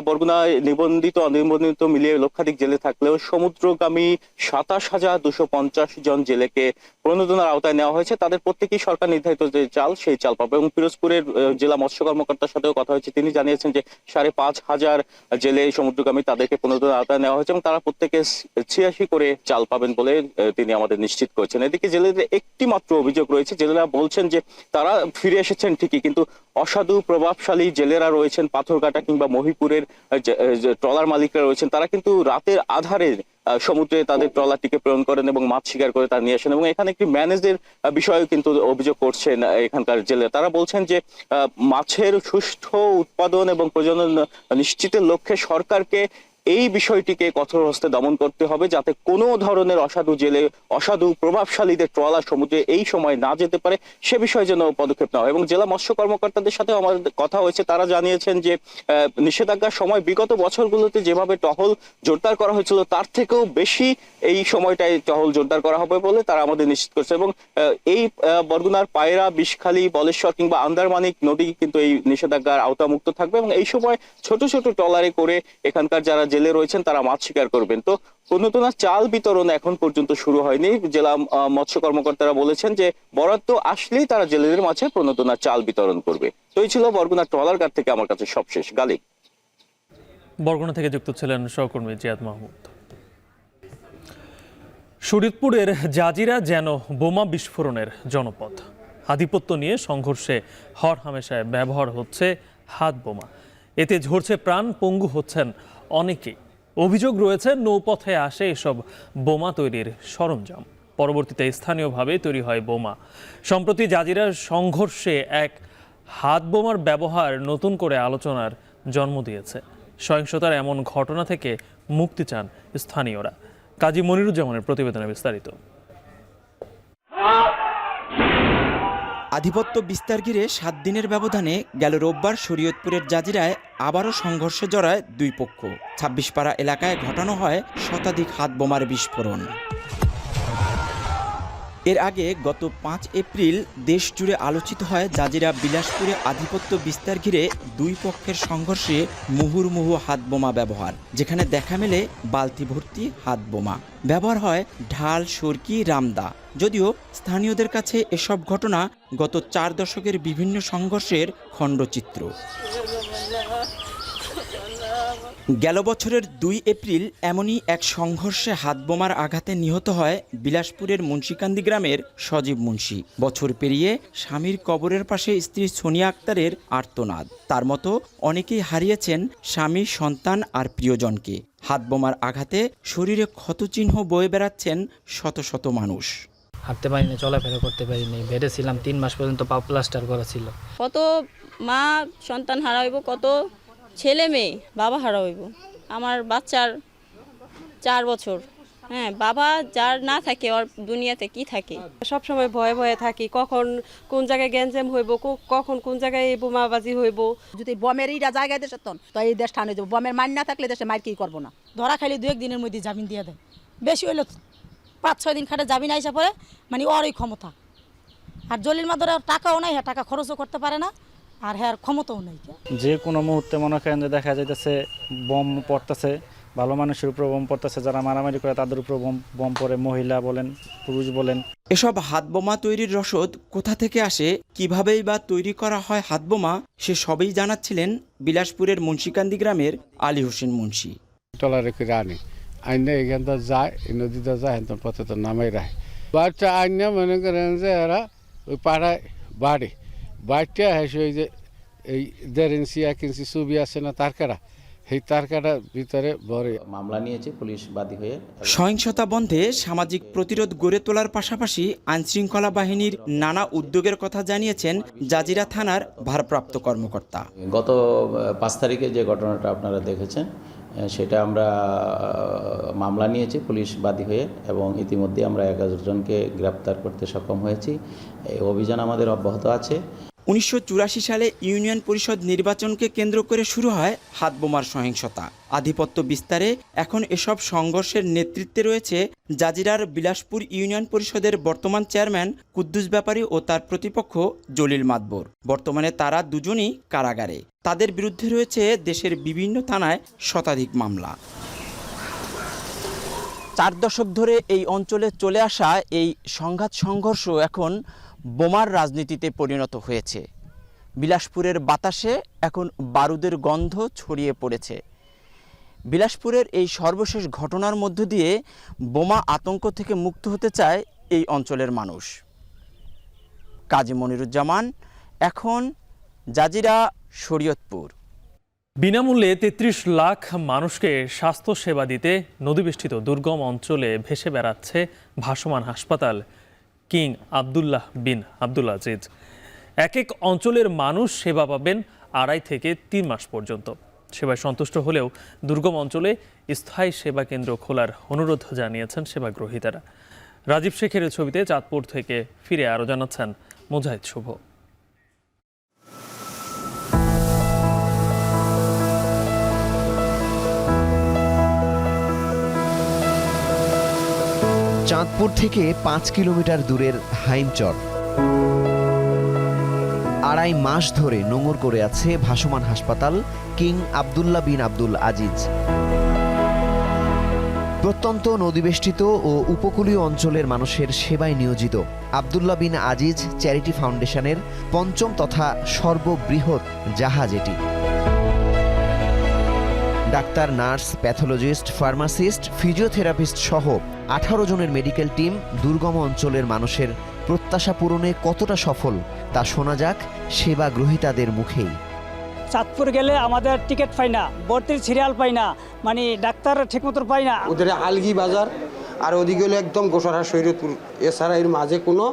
বরগুনায় নিবন্ধিত অনিবন্ধিত মিলিয়ে লক্ষাধিক জেলে থাকলেও সমুদ্রগামী 27,250 জন জেলেকে প্রণোদনার আওতায় নেওয়া হয়েছে। তাদের প্রত্যেকেই সরকার নির্ধারিত যে চাল সেই চাল পাবে। এবং পিরোজপুরের জেলা মৎস্য কর্মকর্তার সাথেও কথা হয়েছে, তিনি জানিয়েছেন যে 5,500 জেলে সমুদ্রগামী তাদেরকে প্রণোদনার আওতায় নেওয়া হয়েছে এবং তারা প্রত্যেকে 86 করে চাল পাবেন বলে তিনি আমাদের নিশ্চিত করেছেন। এদিকে জেলেদের একটি মাত্র অভিযোগ রয়েছে। জেলেরা বলছেন যে তারা ফিরে এসেছেন ঠিকই, কিন্তু অসাধু প্রভাবশালী জেলেরা রয়েছেন পাথরঘাটা কিংবা মহিপুরের ট্রলার মালিকরা রয়েছেন, তারা কিন্তু রাতের আধারে সমুদ্রে তাদের ট্রলারটিকে প্রেরণ করেন এবং মাছ শিকার করে তারা নিয়ে আসেন। এবং এখানে একটি ম্যানেজের বিষয়ে কিন্তু অভিযোগ করছেন এখানকার জেলে। তারা বলছেন যে মাছের সুষ্ঠু উৎপাদন এবং প্রজনন নিশ্চিতের লক্ষ্যে সরকারকে এই বিষয়টিকে কঠোর হস্তে দমন করতে হবে, যাতে কোনো ধরনের অসাধু জেলে, অসাধু প্রভাবশালীদের ট্রলার সমুদ্রে এই সময় না যেতে পারে, সে বিষয়ে যেন পদক্ষেপ নেওয়া হয়। এবং জেলা মৎস্য কর্মকর্তাদের সাথে আমাদের কথা হয়েছে, তারা জানিয়েছেন যে নিষেধাজ্ঞার সময় বিগত বছরগুলোতে যেভাবে টহল জোরদার করা হয়েছিল তার থেকেও বেশি এই সময়টায় টহল জোরদার করা হবে বলে তারা আমাদের নিশ্চিত করছে। এবং এই বরগুনার পায়রা, বিষখালী, বলেশ্বর কিংবা আন্দারমানিক নদী কিন্তু এই নিষেধাজ্ঞার আওতামুক্ত থাকবে এবং এই সময় ছোট ছোট ট্রলারে করে এখানকার যারা জেলে রয়েছেন তারা মাছ শিকার করবেন। তো প্রণোদনার চাল বিতরণ এখন পর্যন্ত শুরু হয়নি। জেলা মৎস্য কর্মকর্তারা বলেছেন যে বরাদ্দ আসলেই তারা জেলেদের মাঝে প্রণোদনার চাল বিতরণ করবে। তো এই ছিল বরগুনা ট্রলার ঘাট থেকে আমার কাছে সবশেষ। গালিব। বরগুনা থেকে যুক্ত ছিলেন সহকর্মী জিয়াদ মাহমুদ। শরীয়তপুরের জাজিরা যেন বোমা বিস্ফোরণের জনপদ। আধিপত্য নিয়ে সংঘর্ষে হরহামেশায় ব্যবহার হচ্ছে হাত বোমা। এতে ঝরছে প্রাণ, পঙ্গু হচ্ছেন অনেকেই। অভিযোগ রয়েছে নৌপথে আসে এসব বোমা তৈরির সরঞ্জাম, পরবর্তীতে স্থানীয়ভাবে তৈরি হয় বোমা। সম্প্রতি জাজিরার সংঘর্ষে এক হাত বোমার ব্যবহার নতুন করে আলোচনার জন্ম দিয়েছে। সহিংসতার এমন ঘটনা থেকে মুক্তি চান স্থানীয়রা। কাজী মনিরুজ্জামানের প্রতিবেদনে বিস্তারিত। আধিপত্য বিস্তার ঘিরে 7 দিনের ব্যবধানে গেল রোববার শরীয়তপুরের জাজিরায় আবারও সংঘর্ষে জড়ায় দুই পক্ষ। 26 পাড়া এলাকায় ঘটানো হয় শতাধিক হাত বোমার বিস্ফোরণ। এর আগে গত 5 এপ্রিল দেশ জুড়ে আলোচিত হয় জাজিরা বিলাসপুরে আধিপত্য বিস্তার ঘিরে দুই পক্ষের সংঘর্ষে মুহুর্মুহু হাতবোমা ব্যবহার, যেখানে দেখা মেলে বালতি ভর্তি হাতবোমা। ব্যবহার হয় ঢাল, সরকি, রামদা। যদিও স্থানীয়দের কাছে এসব ঘটনা গত 4 দশকের বিভিন্ন সংঘর্ষের খণ্ডচিত্র। গেল বছরের 2 এপ্রিল এমনই এক সংঘর্ষে হাতবোমার আঘাতে নিহত হয় বিলাসপুরের মুন্সিকান্দি গ্রামের সজীব মুন্সি। বছর পেরিয়ে স্বামীর কবরের পাশে স্ত্রী সোনিয়া আক্তারের আর্তনাদ। তার মতো অনেকেই হারিয়েছেন স্বামী, সন্তান আর প্রিয়জনকে। হাতবোমার আঘাতে শরীরে ক্ষতচিহ্ন বয়ে বেড়াচ্ছেন শত শত মানুষ। হাঁটতে পারিনি, চলাফেরা করতে পারিনি, বেডে ছিলাম 3 মাস পর্যন্ত, পা প্লাস্টার করা ছিল। কত মা সন্তান হারাইব, কত ছেলে মেয়ে বাবা হারাইব। আমার বাচ্চার 4 বছর, হ্যাঁ, বাবা যার না থাকে ওর দুনিয়াতে কি থাকে। সব সময় ভয়ে ভয়ে থাকি, কখন কোন জায়গায় গ্যাঞ্জাম হইব, কখন কোন জায়গায় বোমাবাজি হইব। যদি বমের এইটা জায়গায় দেশে তো এই দেশ ঠান্ডা যাবো। বমের মাইন না থাকলে দেশে মাইর কি করবো না। ধরা খাইলে 2-1 দিনের মধ্যে জামিন দিয়ে দেয়, বেশি হইলে 5-6 দিন খাটে জামিন আইসা পড়ে, মানে ওরই ক্ষমতা। আর জলিল মাদরে টাকাও নাই, হ্যাঁ টাকা খরচও করতে পারে না, আর হ্যাঁ ক্ষমতাও নাই। যে কোনো মুহূর্তে মনে করেন যে দেখা যাইতেছে বোম পড়তেছে, ভালো মানুষের উপর বোম পড়তেছে, যারা মারামারি করে তাদের উপর বোম পড়ে, মহিলা বলেন পুরুষ বলেন। এসব হাতবোমা তৈরির রসদ কোথা থেকে আসে, কিভাবেই বা তৈরি করা হয় হাতবোমা, সে সবই জানাচ্ছিলেন বিলাসপুরের মুন্সিকান্দি গ্রামের আলী হোসেন মুন্সি। টলারে করে আনি আইনে এখান তো যায়, এই নদীতে যায়, এখন পথে তো নামাই রাখে। বাচ্চা আইনে মনে করেন যে এরা ওই পাড়ায় বাড়িটা হেসে ওই যে এই 1.5 ইঞ্চি 1 ইঞ্চি ছবি আছে না তারকাটা, এই তারকাটার ভিতরে ভরে মামলা নিয়েছে পুলিশ বাদী হয়ে। সহিংসতা বন্ধে সামাজিক প্রতিরোধ গড়ে তোলার পাশাপাশি আইনশৃঙ্খলা বাহিনীর নানা উদ্যোগের কথা জানিয়েছেন জাজিরা থানার ভারপ্রাপ্ত কর্মকর্তা। গত 5 তারিখে যে ঘটনাটা আপনারা দেখেছেন, সেটা আমরা মামলা নিয়েছি পুলিশ বাদী হয়ে, এবং ইতিমধ্যে আমরা 11 জনকে গ্রেপ্তার করতে সক্ষম হয়েছি। এই অভিযান আমাদের অব্যাহত আছে। 1984 সালে ইউনিয়ন পরিষদ নির্বাচনকে কেন্দ্র করে শুরু হয় হাতবোমার সহিংসতা। আধিপত্য বিস্তারে এখন এসব সংঘর্ষের নেতৃত্বে রয়েছে জাজিরার বিলাসপুর ইউনিয়ন পরিষদের বর্তমান চেয়ারম্যান কুদ্দুস ব্যাপারী ও তার প্রতিপক্ষ জলিল মাতবর। বর্তমানে তারা দুজনই কারাগারে। তাদের বিরুদ্ধে রয়েছে দেশের বিভিন্ন থানায় শতাধিক মামলা। 4 দশক ধরে এই অঞ্চলে চলে আসা এই সংঘর্ষ এখন বোমার রাজনীতিতে পরিণত হয়েছে। বিলাসপুরের বাতাসে এখন বারুদের গন্ধ ছড়িয়ে পড়েছে। বিলাসপুরের এই সর্বশেষ ঘটনার মধ্য দিয়ে বোমা আতঙ্ক থেকে মুক্ত হতে চায় এই অঞ্চলের মানুষ। কাজী মনিরুজ্জামান, এখন জাজিরা, শরীয়তপুর। বিনামূল্যে 33 লাখ মানুষকে স্বাস্থ্য সেবা দিতে নদীবেষ্টিত দুর্গম অঞ্চলে ভেসে বেড়াচ্ছে ভাসমান হাসপাতাল কিং আবদুল্লাহ বিন আব্দুল আজিজ। এক অঞ্চলের মানুষ সেবা পাবেন 2.5 থেকে 3 মাস পর্যন্ত। সেবায় সন্তুষ্ট হলেও দুর্গম অঞ্চলে স্থায়ী সেবা কেন্দ্র খোলার অনুরোধ জানিয়েছেন সেবাগ্রহীতারা। রাজীব শেখের ছবিতে চাঁদপুর থেকে ফিরে আরও জানাচ্ছেন মুজাহিদ শুভ। চাঁদপুর থেকে 5 কিলোমিটার দূরের হাইমচর। 2.5 মাস ধরে নোঙর করে আছে ভাসমান হাসপাতাল কিং আবদুল্লাহ বিন আব্দুল আজিজ। প্রত্যন্ত নদীবেষ্টিত ও উপকূলীয় অঞ্চলের মানুষের সেবায় নিয়োজিত আবদুল্লাহ বিন আজিজ চ্যারিটি ফাউন্ডেশনের 5ম তথা সর্ববৃহৎ জাহাজ এটি। Doctor, nurse, pathologist, pharmacist, physiotherapist সহ 18 জনের মেডিকেল টিম দুর্গম অঞ্চলের মানুষের প্রত্যাশা পূরণে কতটা সফল তা শোনা যাক সেবা গ্রহীতাদের মুখেই। চাঁদপুর গেলে আমাদের টিকিট পাই না, ভর্তির সিরিয়াল পাই না, মানে ডাক্তার ঠিকমতো পাই না। ওদের আলগি বাজার আর ওদিকে হলো একদম গোসারা শরীয়তপুর, এছাড়া এর মাঝে কোনো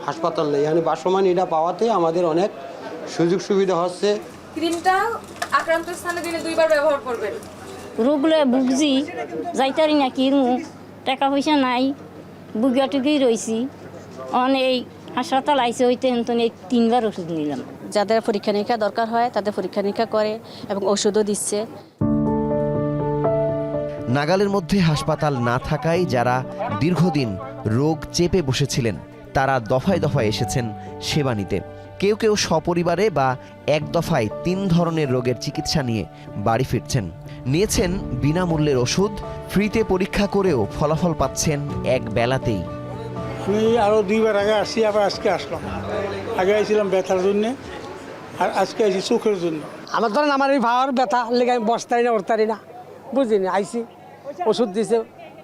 হাসপাতাল নেই। মানে বাসমান এটা পাওয়াতে আমাদের অনেক সুযোগ সুবিধা হচ্ছে। ক্রিমটা আক্রান্ত স্থানে দিনে 2 বার ব্যবহার করবেন। রোগলে বুঝছি যাইতারি না, কি টাকা পয়সা নাই, বুগিয়া টুকিয়ে রয়েছি। এই হাসপাতাল আইসে হইতে 3 বার ওষুধ নিলাম। যাদের পরীক্ষা নিরীক্ষা দরকার হয় তাদের পরীক্ষা নিরীক্ষা করে এবং ওষুধও দিচ্ছে। নাগালের মধ্যে হাসপাতাল না থাকায় যারা দীর্ঘদিন রোগ চেপে বসেছিলেন তারা দফায় দফায় এসেছেন সেবা নিতে। কেউ কেউ সপরিবারে বা এক দফায় 3 ধরনের রোগের চিকিৎসা নিয়ে বাড়ি ফিরছেন। নিয়েছেন বিনামূল্যের ওষুধ, ফ্রিতে পরীক্ষা করেও ফলাফল পাচ্ছেন এক বেলাতেই। আমি আরও 2 বার আগে আসছি, আবার আজকে আসলাম। আগে আইছিলাম ব্যথার জন্য, আর আজকে আইছি চোখের জন্য। আমার ধরেন আমার এই ভাওয়ার ব্যথা লেগে আমি বসতারি না উঠতারি না, বুঝিনি আইছি, ওষুধ দিছে,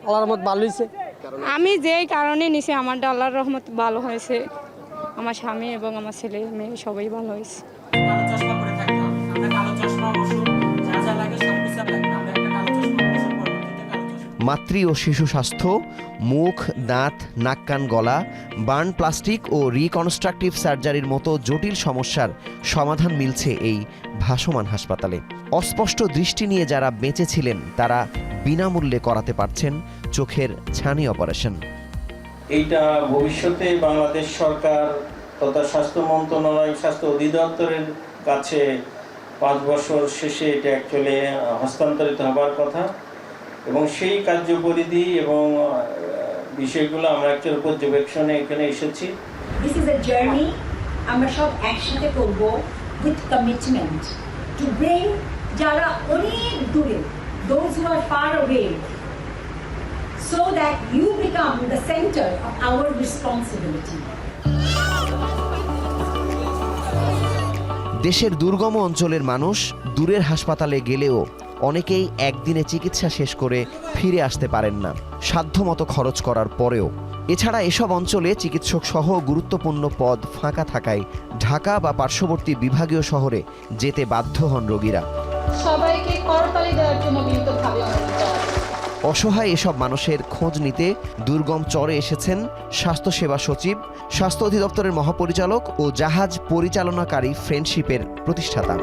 আল্লাহর রহমত ভালো হয়েছে। আমি যেই কারণে নিছি আমারটা আল্লাহর রহমত ভালো হয়েছে, আমার স্বামী এবং আমার ছেলে মেয়ে সবাই ভালো হয়েছে। মাতৃ ও শিশু স্বাস্থ্য, মুখ, দাঁত, নাক, কান, গলা, বার্ন, প্লাস্টিক ও রিকনস্ট্রাকটিভ সার্জারির মতো জটিল সমস্যার সমাধান মিলছে এই ভাসমান হাসপাতালে। অস্পষ্ট দৃষ্টি নিয়ে যারা বেঁচে ছিলেন তারা বিনামূল্যে করাতে পারছেন চোখের ছানি অপারেশন। এইটা ভবিষ্যতে বাংলাদেশ সরকার তথা স্বাস্থ্য মন্ত্রণালয়, স্বাস্থ্য অধিদপ্তরের কাছে 5 বছর শেষে এটা অ্যাকচুয়ালি হস্তান্তরিত হবার কথা, এবং সেই কার্যপরিধি এবং বিষয়গুলো আমরা অ্যাকচুয়ালি পর্যবেক্ষণে এখানে এসেছি। দিস ইজ আ জার্নি, আমরা সব একসাথে করব উইথ কমিটমেন্ট টু ব্রিং যারা অনেক দূরে, those who are far away, so that you become the center of our responsibility. দেশের দুর্গম অঞ্চলের মানুষ দূরের হাসপাতালে গেলেও অনেকেই একদিনে চিকিৎসা শেষ করে ফিরে আসতে পারেন না, সাধ্যমতো খরচ করার পরেও। এছাড়া এসব অঞ্চলে চিকিৎসক সহ গুরুত্বপূর্ণ পদ ফাঁকা থাকায় ঢাকা বা পার্শ্ববর্তী বিভাগীয় শহরে যেতে বাধ্য হন রোগীরা। সবাইকে করতালি দেওয়ার জন্য বিনীতভাবে অনুরোধ জানাই। অসহায় এসব মানুষের খোঁজ নিতে দুর্গম চরে এসেছেন স্বাস্থ্যসেবা সচিব, স্বাস্থ্য অধিদপ্তরের মহাপরিচালক ও জাহাজ পরিচালনাকারী ফ্রেন্ডশিপের প্রতিষ্ঠাতা।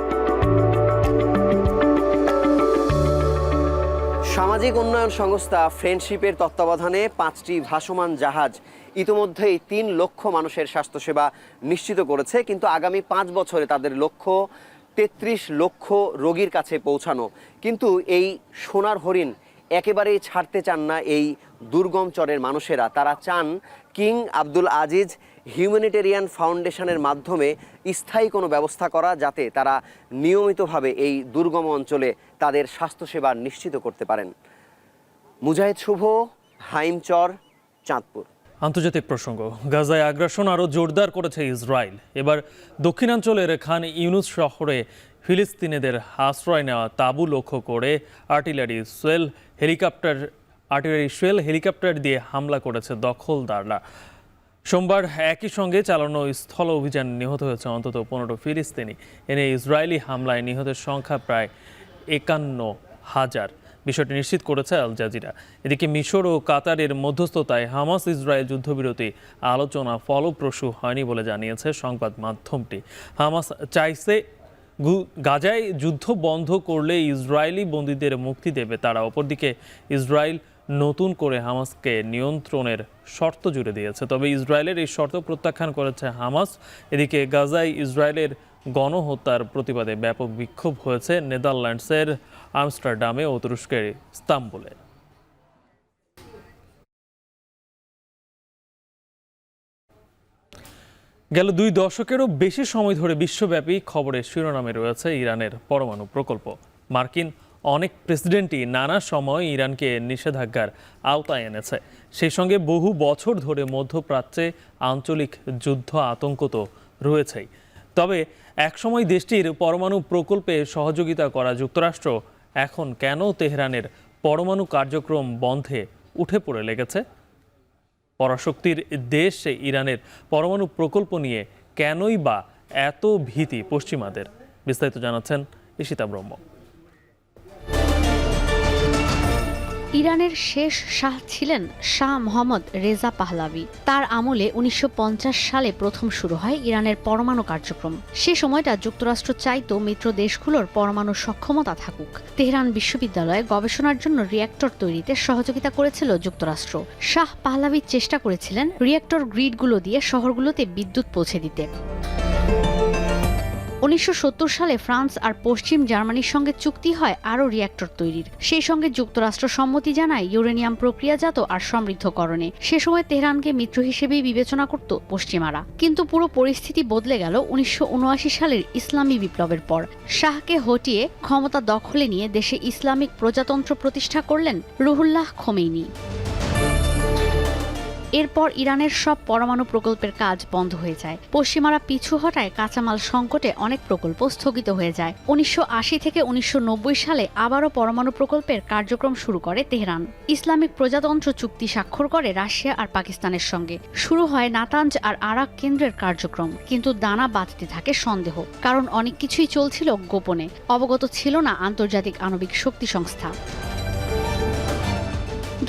সামাজিক উন্নয়ন সংস্থা ফ্রেন্ডশিপের তত্ত্বাবধানে 5টি ভাসমান জাহাজ ইতিমধ্যেই 3 লক্ষ মানুষের স্বাস্থ্যসেবা নিশ্চিত করেছে, কিন্তু আগামী 5 বছরে তাদের লক্ষ্য 33 লক্ষ রোগীর কাছে পৌঁছানো। কিন্তু এই সোনার হরিণ একেবারেই ছাড়তে চান না এই দুর্গম চরের মানুষেরা। তারা চান কিং আব্দুল আজিজ হিউম্যানিটেরিয়ান ফাউন্ডেশনের মাধ্যমে স্থায়ী কোনো ব্যবস্থা করা, যাতে তারা নিয়মিতভাবে এই দুর্গম অঞ্চলে তাদের স্বাস্থ্যসেবা নিশ্চিত করতে পারেন। মুজাহিদ শুভ, হাইমচর, চাঁদপুর। আন্তর্জাতিক প্রসঙ্গ, গাজায় আগ্রাসন আরও জোরদার করেছে ইসরায়েল। এবার দক্ষিণাঞ্চলের খান ইউনুস শহরে ফিলিস্তিনিদের আশ্রয় নেওয়া তাঁবু লক্ষ্য করে আর্টিলারি শেল হেলিকপ্টার দিয়ে হামলা করেছে দখলদাররা। সোমবার একই সঙ্গে চালানো স্থল অভিযান নিহত হয়েছে অন্তত 15 ফিলিস্তিনি। এনে ইসরায়েলি হামলায় নিহতের সংখ্যা প্রায় 51,000। বিষয়টি নিশ্চিত করেছে আল জাজিরা। এদিকে মিশর ও কাতারের মধ্যস্থতায় হামাস ইসরায়েল যুদ্ধবিরতি আলোচনা ফলপ্রসূ হয়নি বলে জানিয়েছে সংবাদ মাধ্যমটি। হামাস চাইছে গাজায় যুদ্ধ বন্ধ করলে ইসরায়েলি বন্দীদের মুক্তি দেবে তারা। অপরদিকে ইসরায়েল নতুন করে হামাসকে নিয়ন্ত্রণের শর্ত জুড়ে দিয়েছে, তবে ইসরায়েলের এই শর্ত প্রত্যাখ্যান করেছে হামাস। এদিকে গাজায় ইসরায়েলের গণহত্যার প্রতিবাদে ব্যাপক বিক্ষোভ হয়েছে নেদারল্যান্ডসের আমস্টারডামে ও তুরস্কের ইস্তাম্বুলে। গেল 2 দশকেরও বেশি সময় ধরে বিশ্বব্যাপী খবরের শিরোনামে রয়েছে ইরানের পরমাণু প্রকল্প। মার্কিন অনেক প্রেসিডেন্টই নানা সময় ইরানকে নিষেধাজ্ঞার আওতায় এনেছে। সেই সঙ্গে বহু বছর ধরে মধ্যপ্রাচ্যে আঞ্চলিক যুদ্ধ আতঙ্ক তো রয়েছেই। তবে একসময় দেশটির পরমাণু প্রকল্পে সহযোগিতা করা যুক্তরাষ্ট্র এখন কেন তেহরানের পরমাণু কার্যক্রম বন্ধে উঠে পড়ে লেগেছে? পরাশক্তির দেশ ইরানের পরমাণু প্রকল্প নিয়ে কেনই বা এত ভীতি পশ্চিমাদের? বিস্তারিত জানাচ্ছেন ঈশিতা ব্রহ্ম। ইরানের শেষ শাহ ছিলেন শাহ মোহাম্মদ রেজা পাহলাভি। তার আমলে 1950 সালে প্রথম শুরু হয় ইরানের পরমাণু কার্যক্রম। সে সময়টা যুক্তরাষ্ট্র চাইতো মিত্র দেশগুলোর পরমাণু সক্ষমতা থাকুক। তেহরান বিশ্ববিদ্যালয়ে গবেষণার জন্য রিঅ্যাক্টর তৈরিতে সহযোগিতা করেছিল যুক্তরাষ্ট্র। শাহ পাহলাভি চেষ্টা করেছিলেন রিঅ্যাক্টর গ্রিডগুলো দিয়ে শহরগুলোতে বিদ্যুৎ পৌঁছে দিতে। 1970 সালে ফ্রান্স আর পশ্চিম জার্মানির সঙ্গে চুক্তি হয় আরও রিঅ্যাক্টর তৈরির। সেই সঙ্গে যুক্তরাষ্ট্র সম্মতি জানায় ইউরেনিয়াম প্রক্রিয়াজাত আর সমৃদ্ধকরণে। সে সময় তেহরানকে মিত্র হিসেবেই বিবেচনা করত পশ্চিমারা। কিন্তু পুরো পরিস্থিতি বদলে গেল 1979 সালের ইসলামী বিপ্লবের পর। শাহকে হটিয়ে ক্ষমতা দখলে নিয়ে দেশে ইসলামিক প্রজাতন্ত্র প্রতিষ্ঠা করলেন রুহুল্লাহ খোমেনি। এরপর ইরানের সব পরমাণু প্রকল্পের কাজ বন্ধ হয়ে যায়। পশ্চিমারা পিছু হটায় কাঁচামাল সংকটে অনেক প্রকল্প স্থগিত হয়ে যায়। 1980 থেকে 1990 সালে আবারও পরমাণু প্রকল্পের কার্যক্রম শুরু করে তেহরান। ইসলামিক প্রজাতন্ত্র চুক্তি স্বাক্ষর করে রাশিয়া আর পাকিস্তানের সঙ্গে। শুরু হয় নাতাঞ্জ আর আরাক কেন্দ্রের কার্যক্রম। কিন্তু দানা বাঁধতে থাকে সন্দেহ, কারণ অনেক কিছুই চলছিল গোপনে। অবগত ছিল না আন্তর্জাতিক আণবিক শক্তি সংস্থা।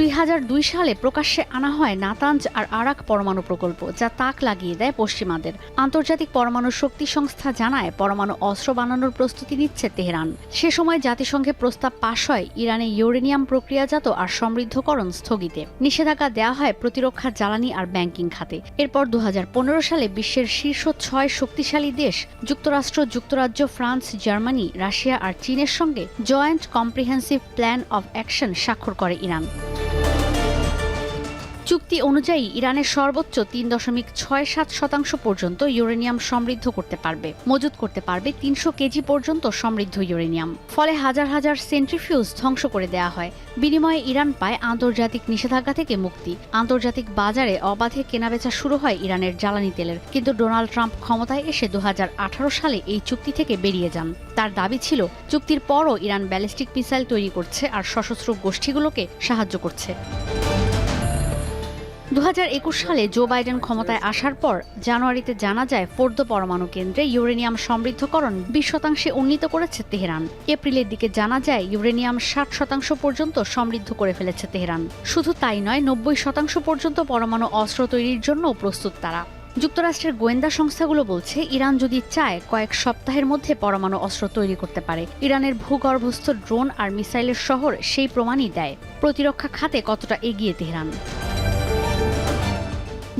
2002 সালে প্রকাশ্যে আনা হয় নাতাঞ্জ আর আরাক পরমাণু প্রকল্প, যা তাক লাগিয়ে দেয় পশ্চিমাদের। আন্তর্জাতিক পরমাণু শক্তি সংস্থা জানায় পরমাণু অস্ত্র বানানোর প্রস্তুতি নিচ্ছে তেহরান। সে সময় জাতিসংঘে প্রস্তাব পাশ হয় ইরানে ইউরেনিয়াম প্রক্রিয়াজাত আর সমৃদ্ধকরণ স্থগিতে। নিষেধাজ্ঞা দেওয়া হয় প্রতিরক্ষা, জ্বালানি আর ব্যাংকিং খাতে। এরপর 2015 সালে বিশ্বের শীর্ষ 6 শক্তিশালী দেশ যুক্তরাষ্ট্র, যুক্তরাজ্য, ফ্রান্স, জার্মানি, রাশিয়া আর চীনের সঙ্গে joint comprehensive plan of action স্বাক্ষর করে ইরান। চুক্তি অনুযায়ী ইরানের সর্বোচ্চ 3.67% পর্যন্ত ইউরেনিয়াম সমৃদ্ধ করতে পারবে, মজুত করতে পারবে 300 কেজি পর্যন্ত সমৃদ্ধ ইউরেনিয়াম। ফলে হাজার হাজার সেন্ট্রিফিউজ ধ্বংস করে দেওয়া হয়। বিনিময়ে ইরান পায় আন্তর্জাতিক নিষেধাজ্ঞা থেকে মুক্তি। আন্তর্জাতিক বাজারে অবাধে কেনাবেচা শুরু হয় ইরানের জ্বালানি তেলের। কিন্তু ডোনাল্ড ট্রাম্প ক্ষমতায় এসে 2018 সালে এই চুক্তি থেকে বেরিয়ে যান। তার দাবি ছিল চুক্তির পরও ইরান ব্যালিস্টিক মিসাইল তৈরি করছে আর সশস্ত্র গোষ্ঠীগুলোকে সাহায্য করছে। 2021 সালে জো বাইডেন ক্ষমতায় আসার পর জানুয়ারিতে জানা যায় ফোর্দো পরমাণু কেন্দ্রে ইউরেনিয়াম সমৃদ্ধকরণ 20% উন্নীত করেছে তেহরান। এপ্রিলের দিকে জানা যায় ইউরেনিয়াম 60% পর্যন্ত সমৃদ্ধ করে ফেলেছে তেহরান। শুধু তাই নয়, 90% পর্যন্ত পরমাণু অস্ত্র তৈরির জন্য প্রস্তুত তারা। যুক্তরাষ্ট্রের গোয়েন্দা সংস্থাগুলো বলছে ইরান যদি চায় কয়েক সপ্তাহের মধ্যে পরমাণু অস্ত্র তৈরি করতে পারে। ইরানের ভূগর্ভস্থ ড্রোন আর মিসাইলের শহর সেই প্রমাণই দেয়। প্রতিরক্ষা খাতে কতটা এগিয়ে তেহরান।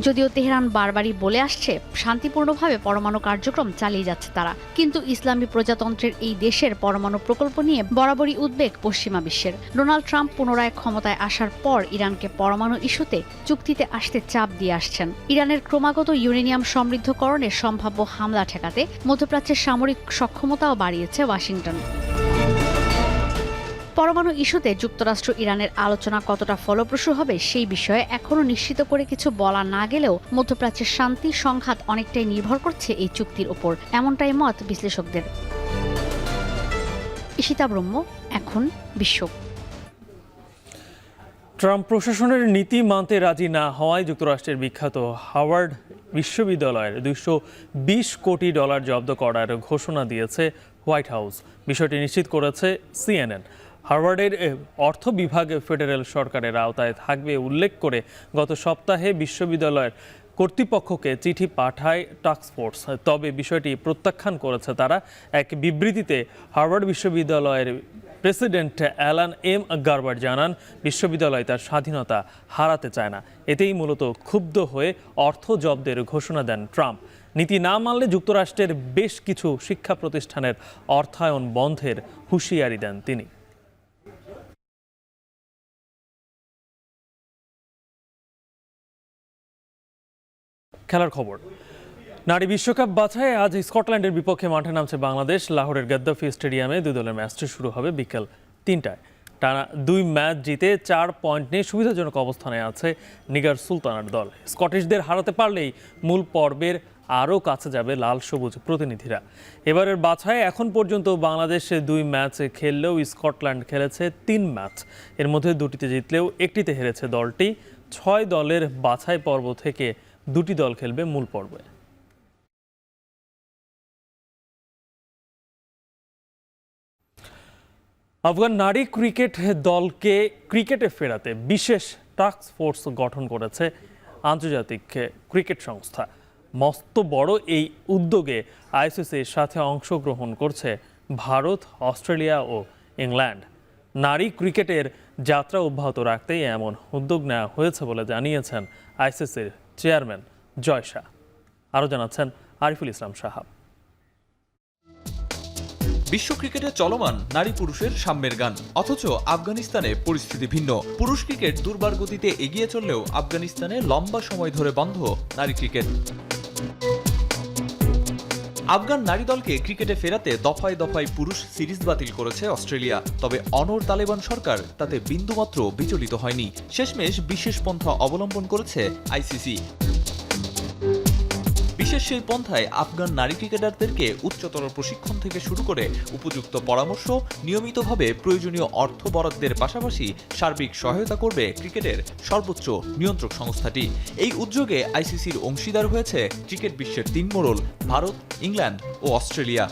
যদিও তেহরান বারবারই বলে আসছে শান্তিপূর্ণভাবে পরমাণু কার্যক্রম চালিয়ে যাচ্ছে তারা, কিন্তু ইসলামী প্রজাতন্ত্রের এই দেশের পরমাণু প্রকল্প নিয়ে বরাবরই উদ্বেগ পশ্চিমা বিশ্বের। ডোনাল্ড ট্রাম্প পুনরায় ক্ষমতায় আসার পর ইরানকে পরমাণু ইস্যুতে চুক্তিতে আসতে চাপ দিয়ে আসছেন। ইরানের ক্রমাগত ইউরেনিয়াম সমৃদ্ধকরণে সম্ভাব্য হামলা ঠেকাতে মধ্যপ্রাচ্যের সামরিক সক্ষমতাও বাড়িয়েছে ওয়াশিংটন। পরমাণু ইস্যুতে যুক্তরাষ্ট্র ইরানের আলোচনা কতটা ফলপ্রসূ হবে সেই বিষয়ে এখনও নিশ্চিত করে কিছু বলা না গেলেও মধ্যপ্রাচ্যের শান্তি সংঘাত অনেকটাই নির্ভর করছে এই চুক্তির উপর, এমনটাই মত বিশ্লেষকদের। ঈশিতা ব্রহ্ম, এখন বিশ্ব। ট্রাম্প প্রশাসনের নীতি মানতে রাজি না হওয়ায় যুক্তরাষ্ট্রের বিখ্যাত হাওয়ার্ড বিশ্ববিদ্যালয়ের $220 কোটি জব্দ করার ঘোষণা দিয়েছে হোয়াইট হাউস। বিষয়টি নিশ্চিত করেছে CNN। হার্ভার্ডের অর্থ বিভাগ ফেডারেল সরকারের আওতায় থাকবে উল্লেখ করে গত সপ্তাহে বিশ্ববিদ্যালয়ের কর্তৃপক্ষকে চিঠি পাঠায় টাস্কফোর্স। তবে বিষয়টি প্রত্যাখ্যান করেছে তারা। এক বিবৃতিতে হার্ভার্ড বিশ্ববিদ্যালয়ের প্রেসিডেন্ট অ্যালান এম গারবার জানান, বিশ্ববিদ্যালয় তার স্বাধীনতা হারাতে চায় না। এতেই মূলত ক্ষুব্ধ হয়ে অর্থ জব্দের ঘোষণা দেন ট্রাম্প। নীতি না মানলে যুক্তরাষ্ট্রের বেশ কিছু শিক্ষা প্রতিষ্ঠানের অর্থায়ন বন্ধের হুঁশিয়ারি দেন তিনি। খেলার খবর। নারী বিশ্বকাপ বাছাই আজ স্কটল্যান্ডের বিপক্ষে মাঠে নামছে বাংলাদেশ। লাহোরের গাদ্দাফি স্টেডিয়ামে দুই দলের ম্যাচটি শুরু হবে বিকেল 3টায়। টানা 2 ম্যাচ জিতে 4 পয়েন্ট নিয়ে সুবিধাজনক অবস্থানে আছে নিগার সুলতানার দল। স্কটিশদের হারাতে পারলেই মূল পর্বের আরও কাছে যাবে লাল সবুজ প্রতিনিধিরা। এবারের বাছাই এখন পর্যন্ত বাংলাদেশ 2 ম্যাচ খেললেও স্কটল্যান্ড খেলেছে 3 ম্যাচ। এর মধ্যে 2টিতে জিতলেও 1টিতে হেরেছে দলটি। 6 দলের বাছাই পর্ব থেকে 2টি দল খেলবে মূল পর্বে। আফগান নারী ক্রিকেট দলকে ক্রিকেটে ফেরাতে বিশেষ টাস্ক ফোর্স গঠন করেছে আন্তর্জাতিক ক্রিকেট সংস্থা। মস্ত বড় এই উদ্যোগে আইসিসির সাথে অংশগ্রহণ করছে ভারত, অস্ট্রেলিয়া ও ইংল্যান্ড। নারী ক্রিকেটের যাত্রা অব্যাহত রাখতেই এমন উদ্যোগ নেওয়া হয়েছে বলে জানিয়েছেন আইসিসির চেয়ারম্যান জয় শাহ। আরও জানাচ্ছেন আরিফুল ইসলাম সাহাব। বিশ্ব ক্রিকেটে চলমান নারী পুরুষের সাম্যের গান, অথচ আফগানিস্তানে পরিস্থিতি ভিন্ন। পুরুষ ক্রিকেট দুর্বার গতিতে এগিয়ে চললেও আফগানিস্তানে লম্বা সময় ধরে বন্ধ নারী ক্রিকেট। আফগান নারী দলকে ক্রিকেটে ফেরাতে দফায় দফায় পুরুষ সিরিজ বাতিল করেছে অস্ট্রেলিয়া, তবে অনড় তালেবান সরকার তাতে বিন্দুমাত্র বিচলিত হয়নি। শেষমেশ বিশেষ পন্থা অবলম্বন করেছে আইসিসি। বিশেষ সেই পন্থায় আফগান নারী ক্রিকেটারদেরকে উচ্চতর প্রশিক্ষণ থেকে শুরু করে উপযুক্ত পরামর্শ, নিয়মিতভাবে প্রয়োজনীয় অর্থ বরাদ্দের পাশাপাশি সার্বিক সহায়তা করবে ক্রিকেটের সর্বোচ্চ নিয়ন্ত্রক সংস্থাটি। এই উদ্যোগে আইসিসির অংশীদার হয়েছে ক্রিকেট বিশ্বের তিন মোড়ল ভারত, ইংল্যান্ড ও অস্ট্রেলিয়া।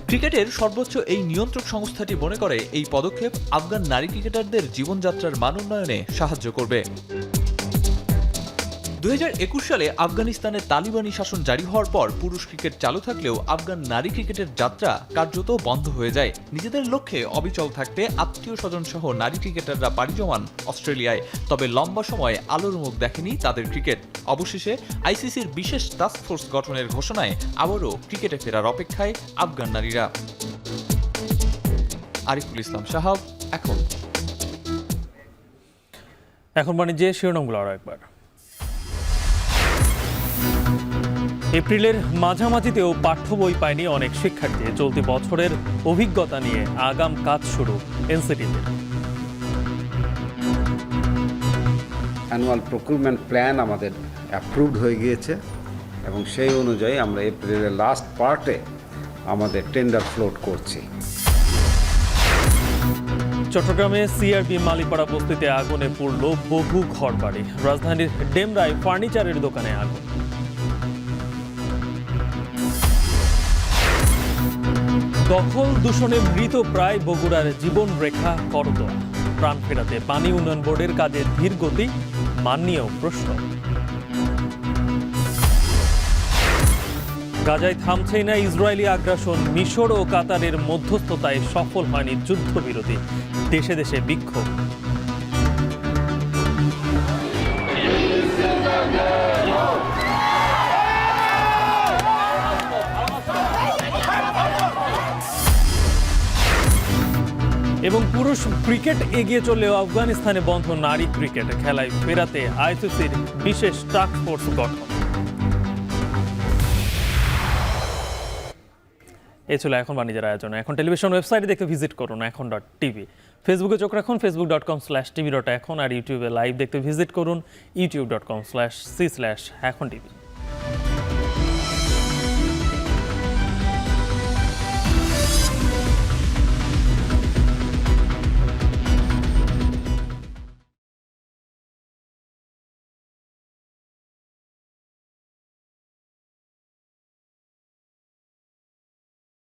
ক্রিকেটের সর্বোচ্চ এই নিয়ন্ত্রক সংস্থাটি মনে করে এই পদক্ষেপ আফগান নারী ক্রিকেটারদের জীবনযাত্রার মান উন্নয়নে সাহায্য করবে। 2021 সালে আফগানিস্তানে তালিবানি শাসন জারি হওয়ার পর পুরুষ ক্রিকেট চালু থাকলেও আফগান নারী ক্রিকেটের যাত্রা কার্যত বন্ধ হয়ে যায়। নিজেদের লক্ষ্যে অবিচল থাকতে আত্মীয় স্বজন সহ নারী ক্রিকেটাররা পাড়ি জমান অস্ট্রেলিয়ায়, তবে লম্বা সময় আলোর মুখ দেখেনি তাদের ক্রিকেট। অবশেষে আইসিসির বিশেষ টাস্ক ফোর্স গঠনের ঘোষণায় আবারও ক্রিকেটে ফেরার অপেক্ষায় আফগান নারীরা। আরিফুল ইসলাম সাহাব, এখন বাণিজ্যে শিরোনামগুলো আরও একবার। এপ্রিলের মাঝামাঝিতেও পাঠ্য বই পায়নি অনেক শিক্ষার্থী। চলতি বছরের অভিজ্ঞতা নিয়ে আগাম কাজ শুরু এনসিটিতে। অ্যানুয়াল প্রকিউরমেন্ট প্ল্যান আমাদের অ্যাপ্রুভড হয়ে গিয়েছে এবং সেই অনুযায়ী আমরা এপ্রিলের লাস্ট পার্টে আমাদের টেন্ডার ফ্লোট করছি। চট্টগ্রামে সিআরবি মালিপাড়া বস্তিতে আগুনে পুড়ল বহু ঘরবাড়ি। রাজধানীর ডেমরায় ফার্নিচারের দোকানে আগুন। দখল দূষণে মৃত প্রায় বগুড়ার জীবনরেখা করতোয়া। প্রাণ ফেরাতে পানি উন্নয়ন বোর্ডের কাজে ধীর গতি, মান নিয়েও প্রশ্ন। গাজায় থামছেই না ইসরায়েলি আগ্রাসন। মিশর ও কাতারের মধ্যস্থতায় সফল হয়নি যুদ্ধবিরতি। দেশে দেশে বিক্ষোভ। এবং পুরুষ ক্রিকেট এগিয়ে চললেও আফগানিস্তানে বন্ধ নারী ক্রিকেট। খেলায় ফেরাতে আইসিসির বিশেষ টাস্ক ফোর্স গঠন। এই ছিল এখন বাণিজ্যের আয়োজন। এখন টেলিভিশন ওয়েবসাইটে দেখতে ভিজিট করুন এখন.টিভি। ফেসবুকে চোখ রাখুন facebook.com/tv.এখন, আর ইউটিউবে লাইভ দেখতে ভিজিট করুন youtube.com/c/এখন.tv।